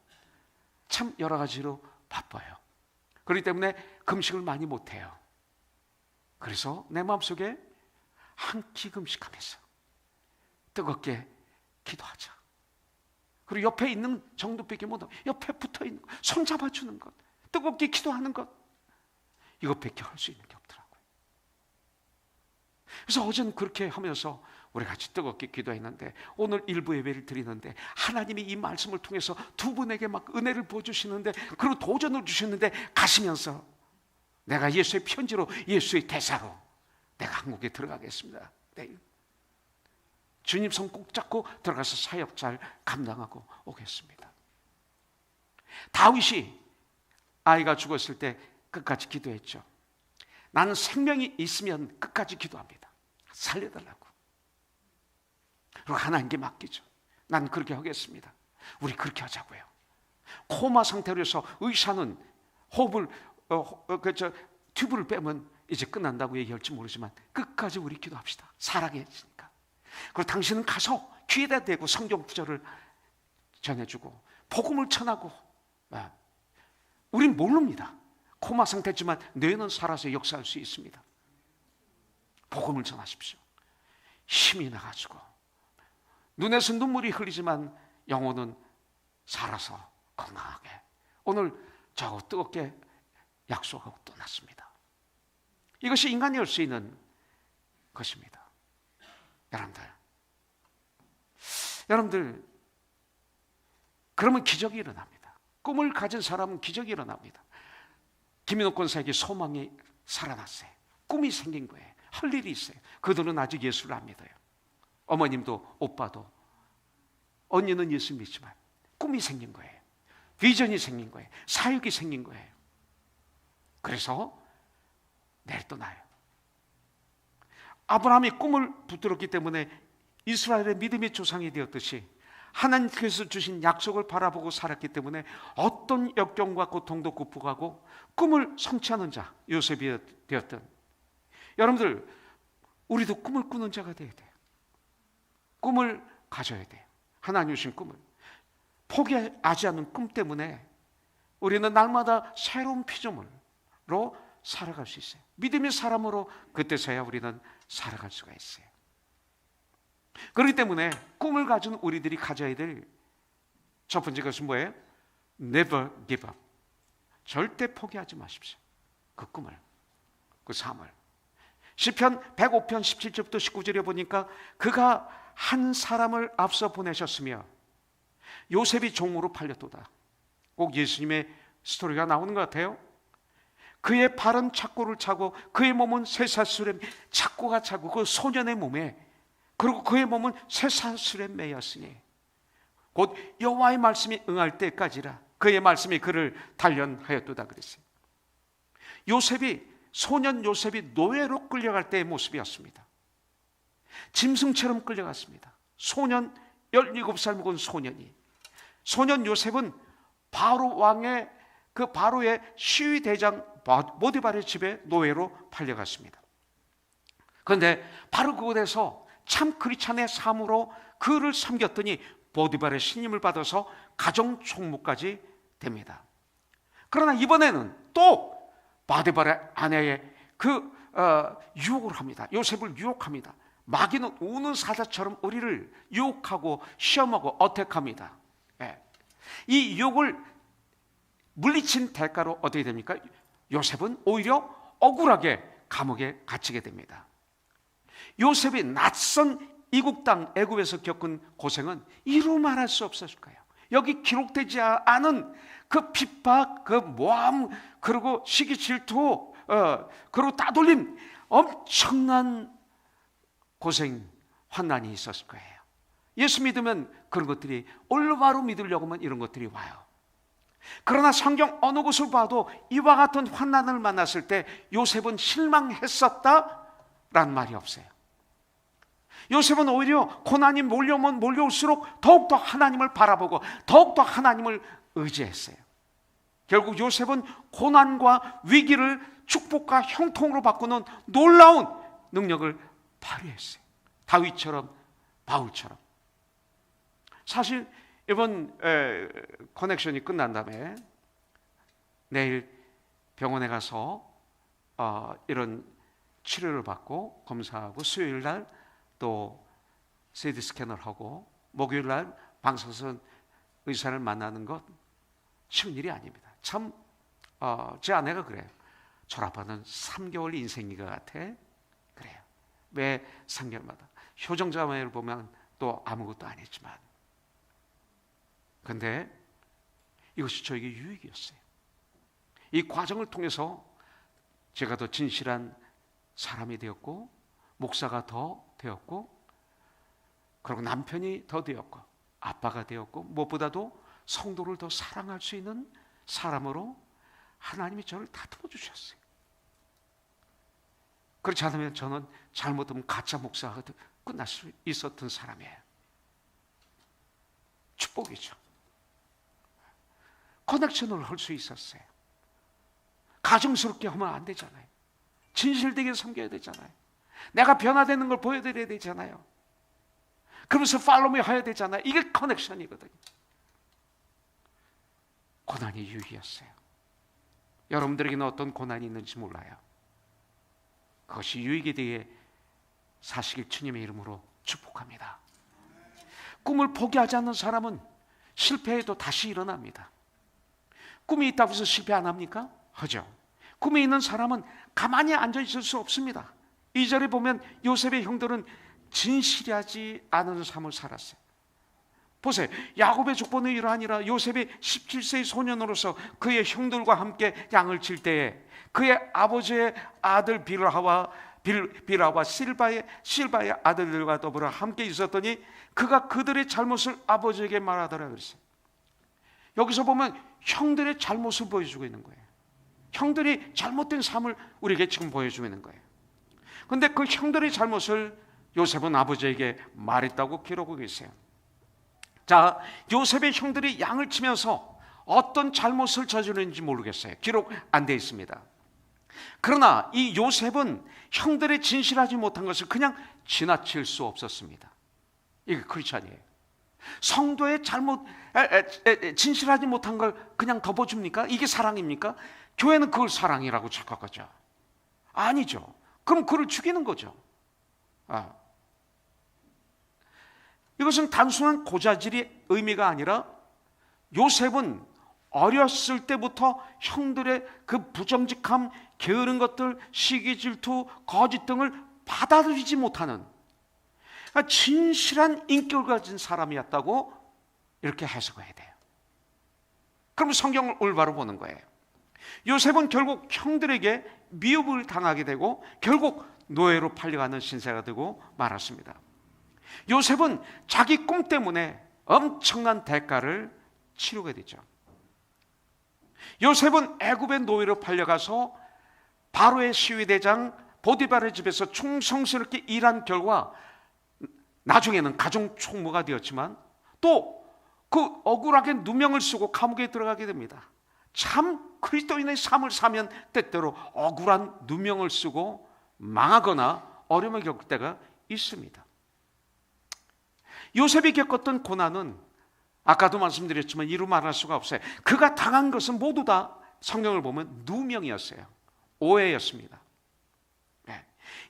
참 여러 가지로 바빠요. 그렇기 때문에 금식을 많이 못해요. 그래서 내 마음속에 한 끼 금식하면서 뜨겁게 기도하자. 그리고 옆에 있는 정도밖에 못하고 옆에 붙어있는 것, 손 잡아주는 것, 뜨겁게 기도하는 것, 이것밖에 할 수 있는 게 없더라고요. 그래서 어제는 그렇게 하면서 우리 같이 뜨겁게 기도했는데, 오늘 일부 예배를 드리는데 하나님이 이 말씀을 통해서 두 분에게 막 은혜를 부어주시는데, 그리고 도전을 주시는데, 가시면서 내가 예수의 편지로, 예수의 대사로 내가 한국에 들어가겠습니다. 네. 주님 손 꼭 잡고 들어가서 사역 잘 감당하고 오겠습니다. 다윗이 아이가 죽었을 때 끝까지 기도했죠. 나는 생명이 있으면 끝까지 기도합니다. 살려달라고. 그리고 하나님께 맡기죠. 난 그렇게 하겠습니다. 우리 그렇게 하자고요. 코마 상태로 해서 의사는 호흡을 튜브를 빼면 이제 끝난다고 얘기할지 모르지만 끝까지 우리 기도합시다. 살아게 해주니까. 그리고 당신은 가서 귀에다 대고 성경 구절을 전해주고 복음을 전하고. 우린 모릅니다. 코마 상태지만 뇌는 살아서 역사할 수 있습니다. 복음을 전하십시오. 힘이 나가지고 눈에서 눈물이 흘리지만 영혼은 살아서 건강하게. 오늘 저 뜨겁게 약속하고 떠났습니다. 이것이 인간이 할 수 있는 것입니다. 여러분들 그러면 기적이 일어납니다. 꿈을 가진 사람은 기적이 일어납니다. 김인옥 권사에게 소망이 살아났어요. 꿈이 생긴 거예요. 할 일이 있어요. 그들은 아직 예수를 안 믿어요. 어머님도 오빠도. 언니는 예수 믿지만 꿈이 생긴 거예요. 비전이 생긴 거예요. 사역이 생긴 거예요. 그래서 내일 떠나요. 아브라함이 꿈을 붙들었기 때문에 이스라엘의 믿음의 조상이 되었듯이 하나님께서 주신 약속을 바라보고 살았기 때문에 어떤 역경과 고통도 극복하고 꿈을 성취하는 자, 요셉이 되었던 여러분들, 우리도 꿈을 꾸는 자가 되어야 돼요. 꿈을 가져야 돼요. 하나님 주신 꿈을 포기하지 않는 꿈 때문에 우리는 날마다 새로운 피조물로 살아갈 수 있어요. 믿음의 사람으로 그때서야 우리는 살아갈 수가 있어요. 그렇기 때문에 꿈을 가진 우리들이 가져야 될 첫 번째 것은 뭐예요? Never give up. 절대 포기하지 마십시오. 그 꿈을, 그 삶을. 시편 105편 17절부터 19절에 보니까 그가 한 사람을 앞서 보내셨으며 요셉이 종으로 팔렸도다. 꼭 예수님의 스토리가 나오는 것 같아요. 그의 발은 착고를 차고 그의 몸은 쇠사슬에 착고가 차고 그 소년의 몸에, 그리고 그의 몸은 쇠사슬에 매였으니 곧 여호와의 말씀이 응할 때까지라 그의 말씀이 그를 단련하였도다 그랬어요. 소년 요셉이 노예로 끌려갈 때의 모습이었습니다. 짐승처럼 끌려갔습니다. 소년 17살 먹은 소년이. 소년 요셉은 바로 왕의 그 바로의 시위 대장 보디발의 집에 노예로 팔려갔습니다. 그런데 바로 그곳에서 참 크리스찬의 삶으로 그를 섬겼더니 보디발의 신임을 받아서 가정 총무까지 됩니다. 그러나 이번에는 또 보디발의 아내의 유혹을 합니다. 요셉을 유혹합니다. 마귀는 우는 사자처럼 우리를 유혹하고 시험하고 어택합니다. 이 유혹을 물리친 대가로 어떻게 됩니까? 요셉은 오히려 억울하게 감옥에 갇히게 됩니다. 요셉이 낯선 이국 땅 애굽에서 겪은 고생은 이루 말할 수 없었을 거예요. 여기 기록되지 않은 그 핍박, 그 모함, 그리고 시기 질투, 그리고 따돌림, 엄청난 고생, 환난이 있었을 거예요. 예수 믿으면 그런 것들이 올바로 믿으려고 하면 이런 것들이 와요. 그러나 성경 어느 곳을 봐도 이와 같은 환난을 만났을 때 요셉은 실망했었다라는 말이 없어요. 요셉은 오히려 고난이 몰려오면 몰려올수록 더욱더 하나님을 바라보고 더욱더 하나님을 의지했어요. 결국 요셉은 고난과 위기를 축복과 형통으로 바꾸는 놀라운 능력을 발휘했어요. 다윗처럼, 바울처럼. 사실 이번 커넥션이 끝난 다음에 내일 병원에 가서 이런 치료를 받고 검사하고, 수요일 날 또 CT 스캐너를 하고, 목요일 날 방사선 의사를 만나는 것 쉬운 일이 아닙니다. 참 제 아내가 그래요. 저라파는 3개월 인생인 것 같아. 그래요. 매 3개월마다 효정자매를 보면 또 아무것도 아니지만, 근데 이것이 저에게 유익이었어요. 이 과정을 통해서 제가 더 진실한 사람이 되었고, 목사가 더 되었고, 그리고 남편이 더 되었고, 아빠가 되었고, 무엇보다도 성도를 더 사랑할 수 있는 사람으로 하나님이 저를 다듬어 주셨어요. 그렇지 않으면 저는 잘못하면 가짜 목사가 끝날 수 있었던 사람이에요. 축복이죠. 커넥션을 할 수 있었어요. 가증스럽게 하면 안 되잖아요. 진실되게 섬겨야 되잖아요. 내가 변화되는 걸 보여드려야 되잖아요. 그러면서 팔로미 해야 되잖아요. 이게 커넥션이거든요. 고난이 유익이었어요. 여러분들에게는 어떤 고난이 있는지 몰라요. 그것이 유익에 대해 사시길 주님의 이름으로 축복합니다. 꿈을 포기하지 않는 사람은 실패해도 다시 일어납니다. 꿈이 있다고 해서 실패 안 합니까? 하죠. 꿈이 있는 사람은 가만히 앉아 있을 수 없습니다. 2절에 보면 요셉의 형들은 진실하지 않은 삶을 살았어요. 보세요. 야곱의 족보는 이러하니라. 요셉이 17세의 소년으로서 그의 형들과 함께 양을 칠 때에 그의 아버지의 아들 빌하와 실바의 아들들과 더불어 함께 있었더니 그가 그들의 잘못을 아버지에게 말하더라 그랬어요. 여기서 보면 형들의 잘못을 보여주고 있는 거예요. 형들이 잘못된 삶을 우리에게 지금 보여주고 있는 거예요. 그런데 그 형들의 잘못을 요셉은 아버지에게 말했다고 기록하고 있어요. 자, 요셉의 형들이 양을 치면서 어떤 잘못을 저지르는지 모르겠어요. 기록 안 돼 있습니다. 그러나 이 요셉은 형들의 진실하지 못한 것을 그냥 지나칠 수 없었습니다. 이게 크리스찬이에요. 성도의 잘못, 진실하지 못한 걸 그냥 덮어줍니까? 이게 사랑입니까? 교회는 그걸 사랑이라고 착각하죠. 아니죠. 그럼 그를 죽이는 거죠. 이것은 단순한 고자질의 의미가 아니라 요셉은 어렸을 때부터 형들의 그 부정직함, 게으른 것들, 시기, 질투, 거짓 등을 받아들이지 못하는 진실한 인격을 가진 사람이었다고 이렇게 해석해야 돼요. 그럼 성경을 올바로 보는 거예요. 요셉은 결국 형들에게 미움을 당하게 되고 결국 노예로 팔려가는 신세가 되고 말았습니다. 요셉은 자기 꿈 때문에 엄청난 대가를 치르게 되죠. 요셉은 애굽의 노예로 팔려가서 바로의 시위대장 보디발의 집에서 충성스럽게 일한 결과 나중에는 가정 총무가 되었지만 또 그 억울하게 누명을 쓰고 감옥에 들어가게 됩니다. 참 그리스도인의 삶을 사면 때때로 억울한 누명을 쓰고 망하거나 어려움을 겪을 때가 있습니다. 요셉이 겪었던 고난은 아까도 말씀드렸지만 이루 말할 수가 없어요. 그가 당한 것은 모두 다 성경을 보면 누명이었어요. 오해였습니다.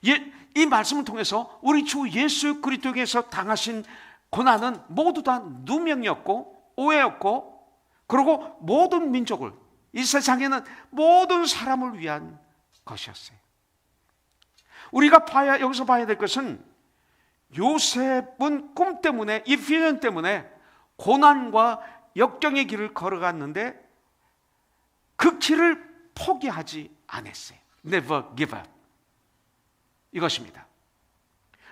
이 말씀을 통해서 우리 주 예수 그리스도께서 당하신 고난은 모두 다 누명이었고 오해였고, 그리고 모든 민족을, 이 세상에는 모든 사람을 위한 것이었어요. 우리가 여기서 봐야 될 것은 요셉은 꿈 때문에, 이 비전 때문에 고난과 역경의 길을 걸어갔는데 그 길을 포기하지 않았어요. Never give up. 이것입니다.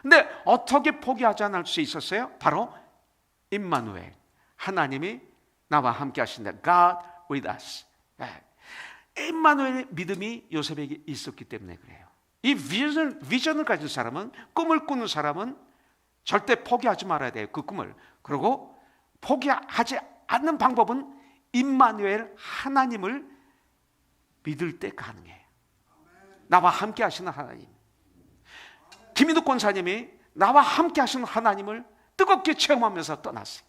근데 어떻게 포기하지 않을 수 있었어요? 바로 임마누엘, 하나님이 나와 함께 하신다. God with us. 임마누엘의 믿음이 요셉에게 있었기 때문에 그래요. 이 비전을 가진 사람은, 꿈을 꾸는 사람은 절대 포기하지 말아야 돼요, 그 꿈을. 그리고 포기하지 않는 방법은 임마누엘, 하나님을 믿을 때 가능해요. 나와 함께 하시는 하나님. 김인득 권사님이 나와 함께 하시는 하나님을 뜨겁게 체험하면서 떠났어요.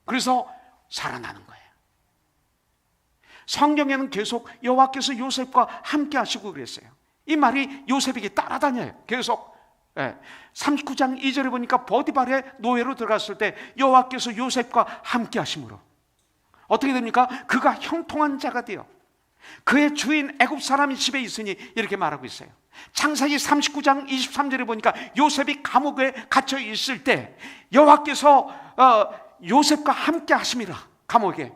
그래서 살아나는 거예요. 성경에는 계속 여호와께서 요셉과 함께 하시고 그랬어요. 이 말이 요셉에게 따라다녀요. 계속 39장 2절에 보니까 보디발의 노예로 들어갔을 때 여호와께서 요셉과 함께 하심으로 어떻게 됩니까? 그가 형통한 자가 되어 그의 주인 애굽 사람이 집에 있으니 이렇게 말하고 있어요. 창세기 39장 23절에 보니까 요셉이 감옥에 갇혀 있을 때 여호와께서 요셉과 함께 하심이라. 감옥에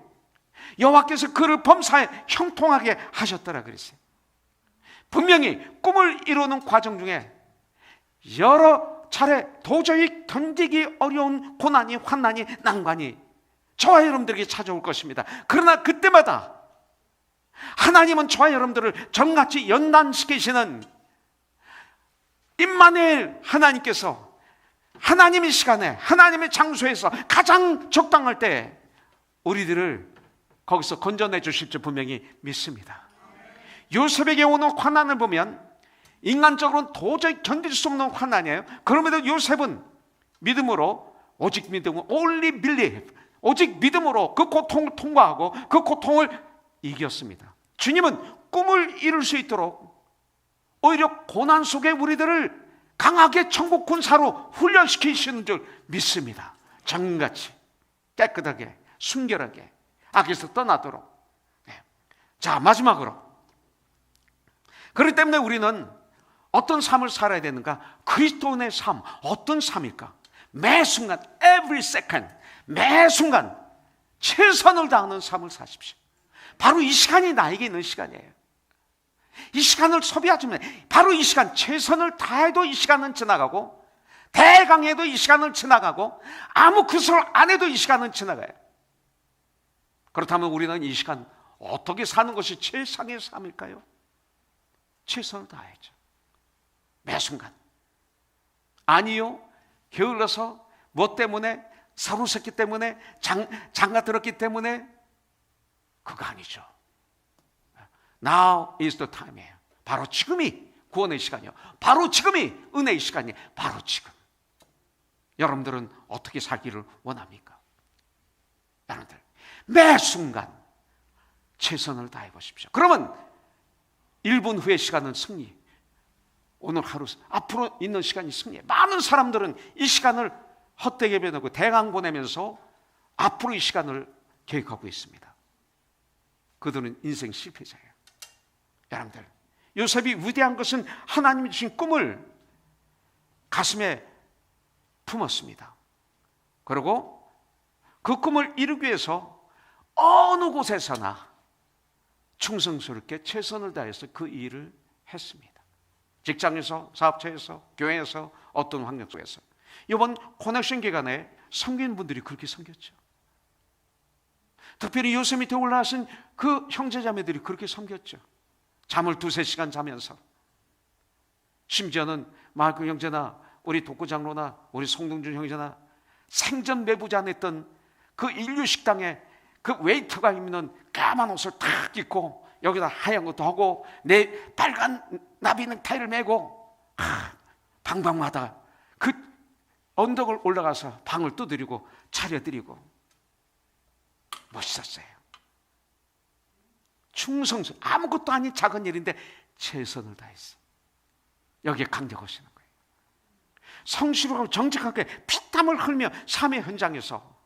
여호와께서 그를 범사에 형통하게 하셨더라 그랬어요. 분명히 꿈을 이루는 과정 중에 여러 차례 도저히 견디기 어려운 고난이, 환난이, 난관이 저와 여러분들에게 찾아올 것입니다. 그러나 그때마다 하나님은 저와 여러분들을 정같이 연단시키시는 임마누엘 하나님께서 하나님의 시간에, 하나님의 장소에서 가장 적당할 때 우리들을 거기서 건져내 주실 줄 분명히 믿습니다. 요셉에게 오는 환난을 보면 인간적으로는 도저히 견딜 수 없는 환난이에요. 그럼에도 요셉은 믿음으로, 오직 믿음으로, only believe, 오직 믿음으로 그 고통을 통과하고 그 고통을 이겼습니다. 주님은 꿈을 이룰 수 있도록 오히려 고난 속에 우리들을 강하게 천국 군사로 훈련시키시는 줄 믿습니다. 정같이 깨끗하게 순결하게 악에서 떠나도록. 자, 마지막으로, 그렇기 때문에 우리는 어떤 삶을 살아야 되는가? 그리스도인의 삶, 어떤 삶일까? 매 순간, every second, 매 순간 최선을 다하는 삶을 사십시오. 바로 이 시간이 나에게 있는 시간이에요. 이 시간을 소비하지 마. 바로 이 시간, 최선을 다해도 이 시간은 지나가고, 대강해도 이 시간은 지나가고, 아무 구설 안 해도 이 시간은 지나가요. 그렇다면 우리는 이 시간 어떻게 사는 것이 최상의 삶일까요? 최선을 다해야죠. 매 순간. 아니요, 게을러서 뭐 때문에, 서루섰기 때문에, 장가 들었기 때문에, 그거 아니죠. Now is the time이에요. 바로 지금이 구원의 시간이요. 바로 지금이 은혜의 시간이에요. 바로 지금. 여러분들은 어떻게 살기를 원합니까? 여러분들 매 순간 최선을 다해 보십시오. 그러면 1분 후의 시간은 승리, 오늘 하루 앞으로 있는 시간이 승리예요. 많은 사람들은 이 시간을 헛되게 보내고 대강 보내면서 앞으로 이 시간을 계획하고 있습니다. 그들은 인생 실패자예요. 여러분들, 요셉이 위대한 것은 하나님이 주신 꿈을 가슴에 품었습니다. 그리고 그 꿈을 이루기 위해서 어느 곳에서나 충성스럽게 최선을 다해서 그 일을 했습니다. 직장에서, 사업처에서, 교회에서, 어떤 환경 속에서. 이번 커넥션 기간에 섬기는 분들이 그렇게 섬겼죠. 특별히 요셉 밑에 올라가신 그 형제자매들이 그렇게 섬겼죠. 잠을 두세 시간 자면서, 심지어는 마을교 형제나 우리 독구장로나 우리 송동준 형제나 생전 매부지 않았던 그 인류식당에 그 웨이터가 입는 까만 옷을 탁 입고 여기다 하얀 것도 하고 내 빨간 나비는 타이를 메고 방방마다 그 언덕을 올라가서 방을 두드리고 차려드리고 멋있었어요. 충성스, 아무것도 아닌 작은 일인데 최선을 다했어. 여기에 강력하시는 거예요. 성실하고 정직하게 피땀을 흘며 삶의 현장에서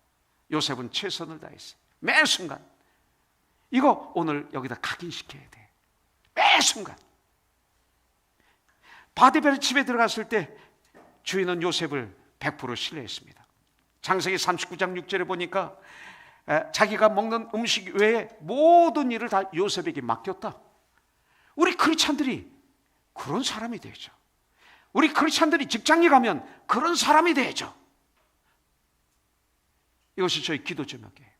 요셉은 최선을 다했어요. 매 순간. 이거 오늘 여기다 각인시켜야 돼. 매 순간. 바디벨 집에 들어갔을 때 주인은 요셉을 100% 신뢰했습니다. 창세기 39장 6절에 보니까 자기가 먹는 음식 외에 모든 일을 다 요셉에게 맡겼다. 우리 크리스찬들이 그런 사람이 되죠. 우리 크리스찬들이 직장에 가면 그런 사람이 되죠. 이것이 저희 기도 제목이에요.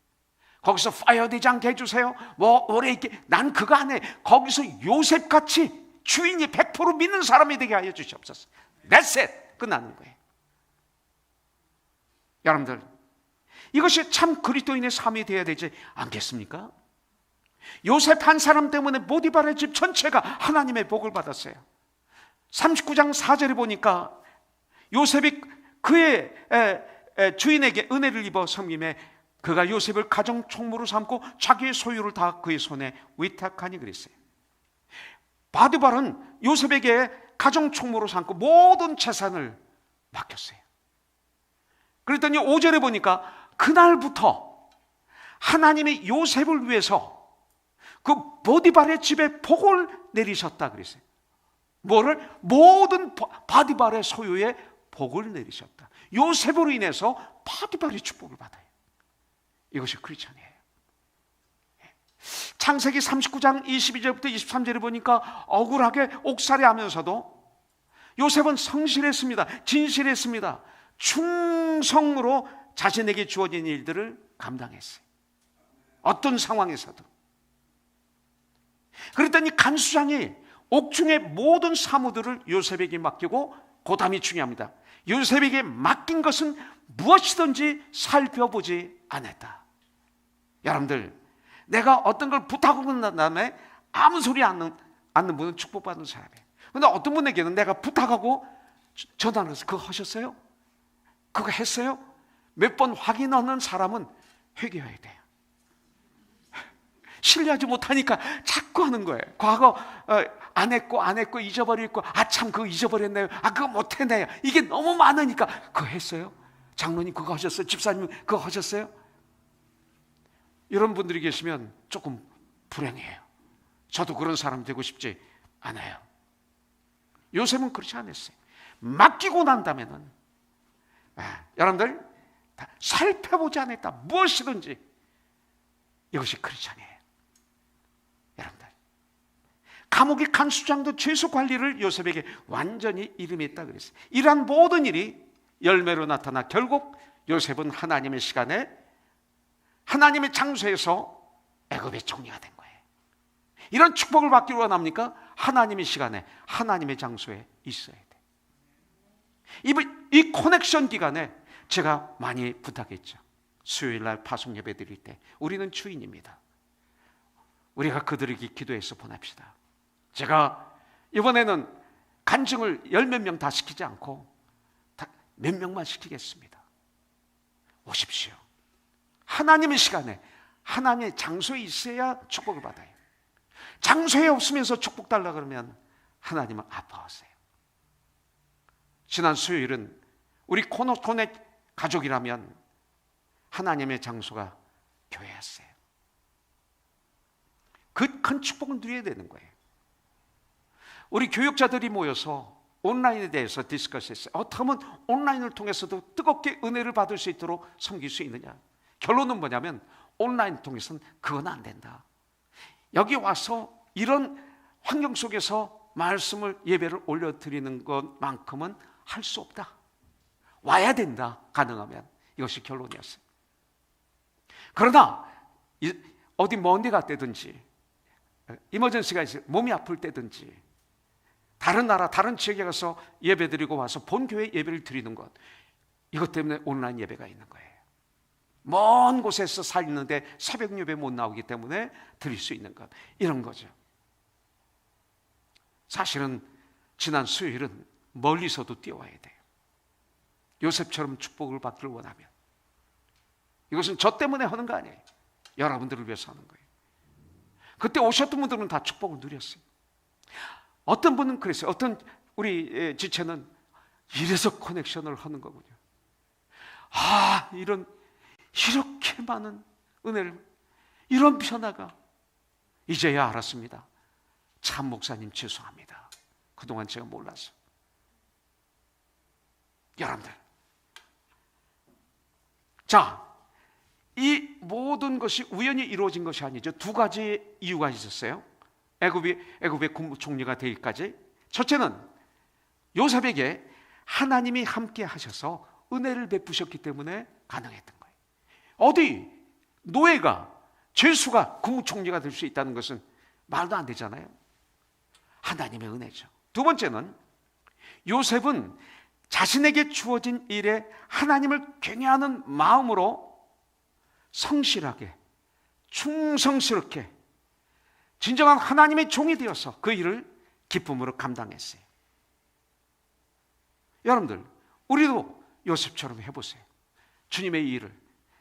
거기서 파이어 되지 않게 해주세요. 뭐 오래 있게. 난 그거 안 해. 거기서 요셉같이 주인이 100% 믿는 사람이 되게 하여 주시옵소서. That's it. 끝나는 거예요. 여러분들, 이것이 참 그리스도인의 삶이 되어야 되지 않겠습니까? 요셉 한 사람 때문에 보디발의 집 전체가 하나님의 복을 받았어요. 39장 4절에 보니까 요셉이 그의 주인에게 은혜를 입어 섬김에 그가 요셉을 가정 총무로 삼고 자기의 소유를 다 그의 손에 위탁하니 그랬어요. 바디발은 요셉에게 가정 총무로 삼고 모든 재산을 맡겼어요. 그랬더니 5절에 보니까 그날부터 하나님이 요셉을 위해서 그 보디발의 집에 복을 내리셨다 그랬어요. 뭐를? 모든 바디발의 소유에 복을 내리셨다. 요셉으로 인해서 바디발의 축복을 받아요. 이것이 크리스천이에요. 창세기 39장 22절부터 23절에 보니까 억울하게 옥살이 하면서도 요셉은 성실했습니다. 진실했습니다. 충성으로 자신에게 주어진 일들을 감당했어요. 어떤 상황에서도. 그랬더니 간수장이 옥중의 모든 사무들을 요셉에게 맡기고, 고담이 중요합니다. 요셉에게 맡긴 것은 무엇이든지 살펴보지 않았다. 여러분들, 내가 어떤 걸 부탁하고 난 다음에 아무 소리 않는 분은 축복받는 사람이에요. 그런데 어떤 분에게는 내가 부탁하고 전화를 해서 그거 하셨어요? 그거 했어요? 몇 번 확인하는 사람은 회개해야 돼요. 신뢰하지 못하니까 자꾸 하는 거예요. 과거 안 했고 잊어버리고, 참 그거 잊어버렸네요. 그거 못했네요. 이게 너무 많으니까 그거 했어요? 장로님 그거 하셨어요? 집사님 그거 하셨어요? 이런 분들이 계시면 조금 불행해요. 저도 그런 사람 되고 싶지 않아요. 요셉은 그렇지 않았어요. 맡기고 난 다음에는 여러분들 다 살펴보지 않았다. 무엇이든지. 이것이 크리스천이에요. 여러분들, 감옥의 간수장도 죄수 관리를 요셉에게 완전히 이름했다 그랬어요. 이러한 모든 일이 열매로 나타나 결국 요셉은 하나님의 시간에 하나님의 장소에서 애굽의 총리가 된 거예요. 이런 축복을 받기를 원합니까? 하나님의 시간에 하나님의 장소에 있어야 돼. 이 커넥션 기간에 제가 많이 부탁했죠. 수요일날 파송 예배 드릴 때 우리는 주인입니다. 우리가 그들에게 기도해서 보냅시다. 제가 이번에는 간증을 10몇 명 다 시키지 않고 몇 명만 시키겠습니다. 오십시오. 하나님의 시간에 하나님의 장소에 있어야 축복을 받아요. 장소에 없으면서 축복 달라 그러면 하나님은 아파하세요. 지난 수요일은 우리 코너톤의 가족이라면 하나님의 장소가 교회였어요. 그 큰 축복을 누려야 되는 거예요. 우리 교육자들이 모여서 온라인에 대해서 디스커스했어요. 어떻게 하면 온라인을 통해서도 뜨겁게 은혜를 받을 수 있도록 섬길 수 있느냐. 결론은 뭐냐면 온라인 통해서는 그건 안 된다. 여기 와서 이런 환경 속에서 말씀을 예배를 올려드리는 것만큼은 할 수 없다. 와야 된다. 가능하면. 이것이 결론이었어요. 그러나 어디 먼 데 갔다든지 이머전시가 있어요. 몸이 아플 때든지 다른 나라 다른 지역에 가서 예배드리고 와서 본교회 예배를 드리는 것, 이것 때문에 온라인 예배가 있는 거예요. 먼 곳에서 살는데 새벽 예배 못 나오기 때문에 드릴 수 있는 것, 이런 거죠. 사실은 지난 수요일은 멀리서도 뛰어와야 돼요. 요셉처럼 축복을 받기를 원하면. 이것은 저 때문에 하는 거 아니에요. 여러분들을 위해서 하는 거예요. 그때 오셨던 분들은 다 축복을 누렸어요. 어떤 분은 그랬어요. 어떤 우리 지체는 이래서 커넥션을 하는 거군요. 이렇게 많은 은혜를, 이런 변화가 이제야 알았습니다. 참 목사님 죄송합니다. 그동안 제가 몰라서. 여러분들, 자, 이 모든 것이 우연히 이루어진 것이 아니죠. 두 가지 이유가 있었어요. 애굽의 국무총리가 되기까지. 첫째는 요셉에게 하나님이 함께 하셔서 은혜를 베푸셨기 때문에 가능했던 거예요. 어디 노예가, 죄수가 국무총리가 될 수 있다는 것은 말도 안 되잖아요. 하나님의 은혜죠. 두 번째는 요셉은 자신에게 주어진 일에 하나님을 경외하는 마음으로 성실하게, 충성스럽게 진정한 하나님의 종이 되어서 그 일을 기쁨으로 감당했어요. 여러분들, 우리도 요셉처럼 해보세요. 주님의 일을,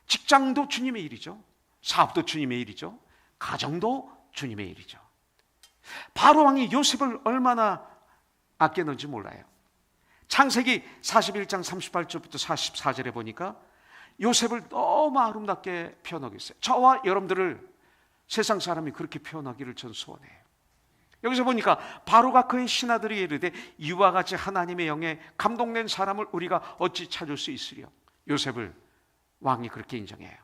직장도 주님의 일이죠, 사업도 주님의 일이죠, 가정도 주님의 일이죠. 바로 왕이 요셉을 얼마나 아꼈는지 몰라요. 창세기 41장 38절부터 44절에 보니까 요셉을 너무 아름답게 표현하고 있어요. 저와 여러분들을 세상 사람이 그렇게 표현하기를 전 소원해요. 여기서 보니까 바로가 그의 신하들이 이르되 이와 같이 하나님의 영에 감동된 사람을 우리가 어찌 찾을 수 있으랴. 요셉을 왕이 그렇게 인정해요.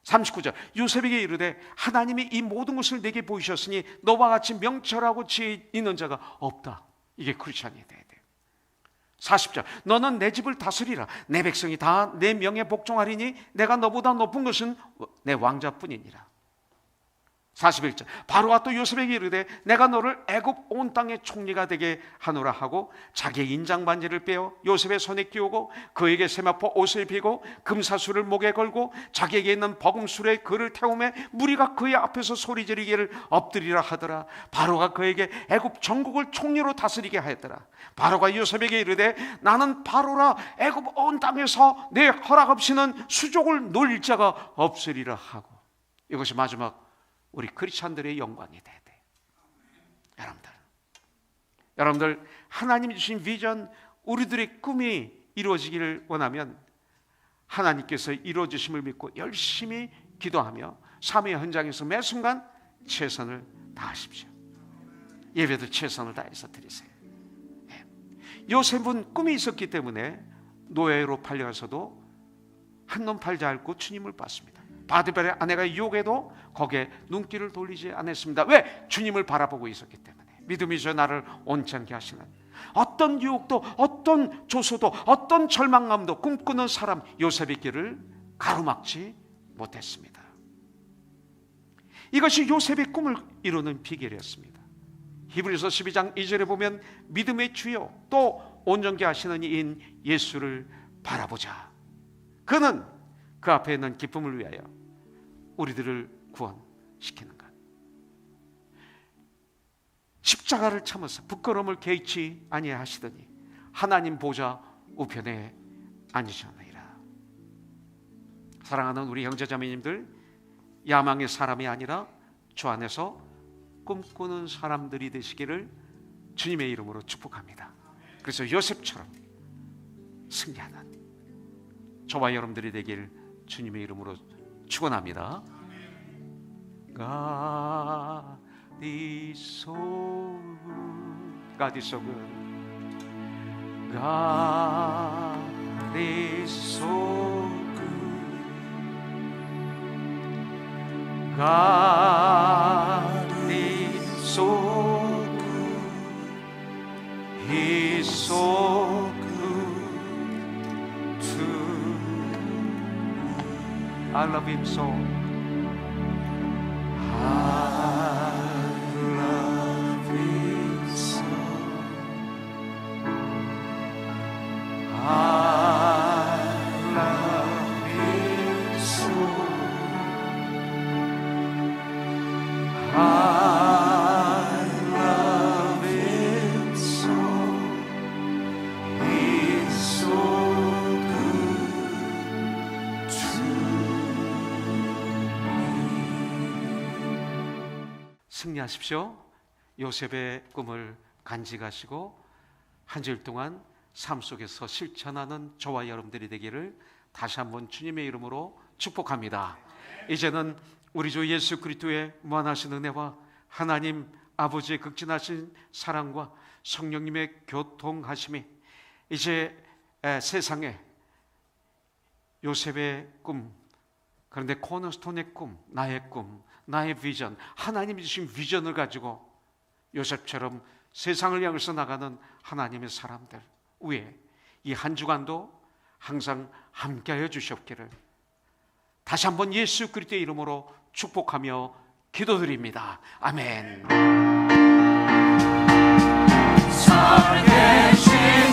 39절, 요셉에게 이르되 하나님이 이 모든 것을 내게 보이셨으니 너와 같이 명철하고 지혜 있는 자가 없다. 이게 크리스찬이 돼야 돼요. 40절, 너는 내 집을 다스리라. 내 백성이 다 내 명에 복종하리니 내가 너보다 높은 것은 내 왕자뿐이니라. 41절, 바로가 또 요셉에게 이르되 내가 너를 애굽 온 땅의 총리가 되게 하노라 하고 자기의 인장 반지를 빼어 요셉의 손에 끼우고 그에게 세마포 옷을 비고 금사슬을 목에 걸고 자기에게 있는 버금술에 그를 태우매 무리가 그의 앞에서 소리 지르기를 엎드리라 하더라. 바로가 그에게 애굽 전국을 총리로 다스리게 하였더라. 바로가 요셉에게 이르되 나는 바로라. 애굽 온 땅에서 내 허락 없이는 수족을 놀릴 자가 없으리라 하고. 이것이 마지막 우리 크리스찬들의 영광이 돼야 돼. 여러분들 하나님이 주신 비전, 우리들의 꿈이 이루어지기를 원하면 하나님께서 이루어주심을 믿고 열심히 기도하며 삶의 현장에서 매 순간 최선을 다하십시오. 예배도 최선을 다해서 드리세요. 요셉은 꿈이 있었기 때문에 노예로 팔려서도 한눈 팔지 않고 주님을 봤습니다. 바디벨의 아내가 유혹해도 거기에 눈길을 돌리지 않았습니다. 왜? 주님을 바라보고 있었기 때문에. 믿음이죠 나를 온전케 하시는. 어떤 유혹도, 어떤 조소도, 어떤 절망감도 꿈꾸는 사람 요셉의 길을 가로막지 못했습니다. 이것이 요셉의 꿈을 이루는 비결이었습니다. 히브리서 12장 2절에 보면 믿음의 주요 또 온전케 하시는 이인 예수를 바라보자. 그는 그 앞에 있는 기쁨을 위하여 우리들을 구원시키는 것. 십자가를 참아서 부끄러움을 개의치 아니하시더니 하나님 보좌 우편에 앉으셨느니라. 사랑하는 우리 형제자매님들, 야망의 사람이 아니라 주 안에서 꿈꾸는 사람들이 되시기를 주님의 이름으로 축복합니다. 그래서 요셉처럼 승리하는 저와 여러분들이 되길 주님의 이름으로 축원합니다. God is so good. God is so good. God is so good. God is so good. He's so good to me. I love him so. 승리하십시오. 요셉의 꿈을 간직하시고 한 주일 동안 삶 속에서 실천하는 저와 여러분들이 되기를 다시 한번 주님의 이름으로 축복합니다. 이제는 우리 주 예수 그리스도의 무한하신 은혜와 하나님 아버지의 극진하신 사랑과 성령님의 교통하심이 이제 세상에 요셉의 꿈, 그런데 코너스톤의 꿈, 나의 꿈, 나의 비전, 하나님이 주신 비전을 가지고 요셉처럼 세상을 향해서 나가는 하나님의 사람들 위에 이 한 주간도 항상 함께하여 주시옵기를 다시 한번 예수 그리스도의 이름으로 축복하며 기도드립니다. 아멘. 살아계신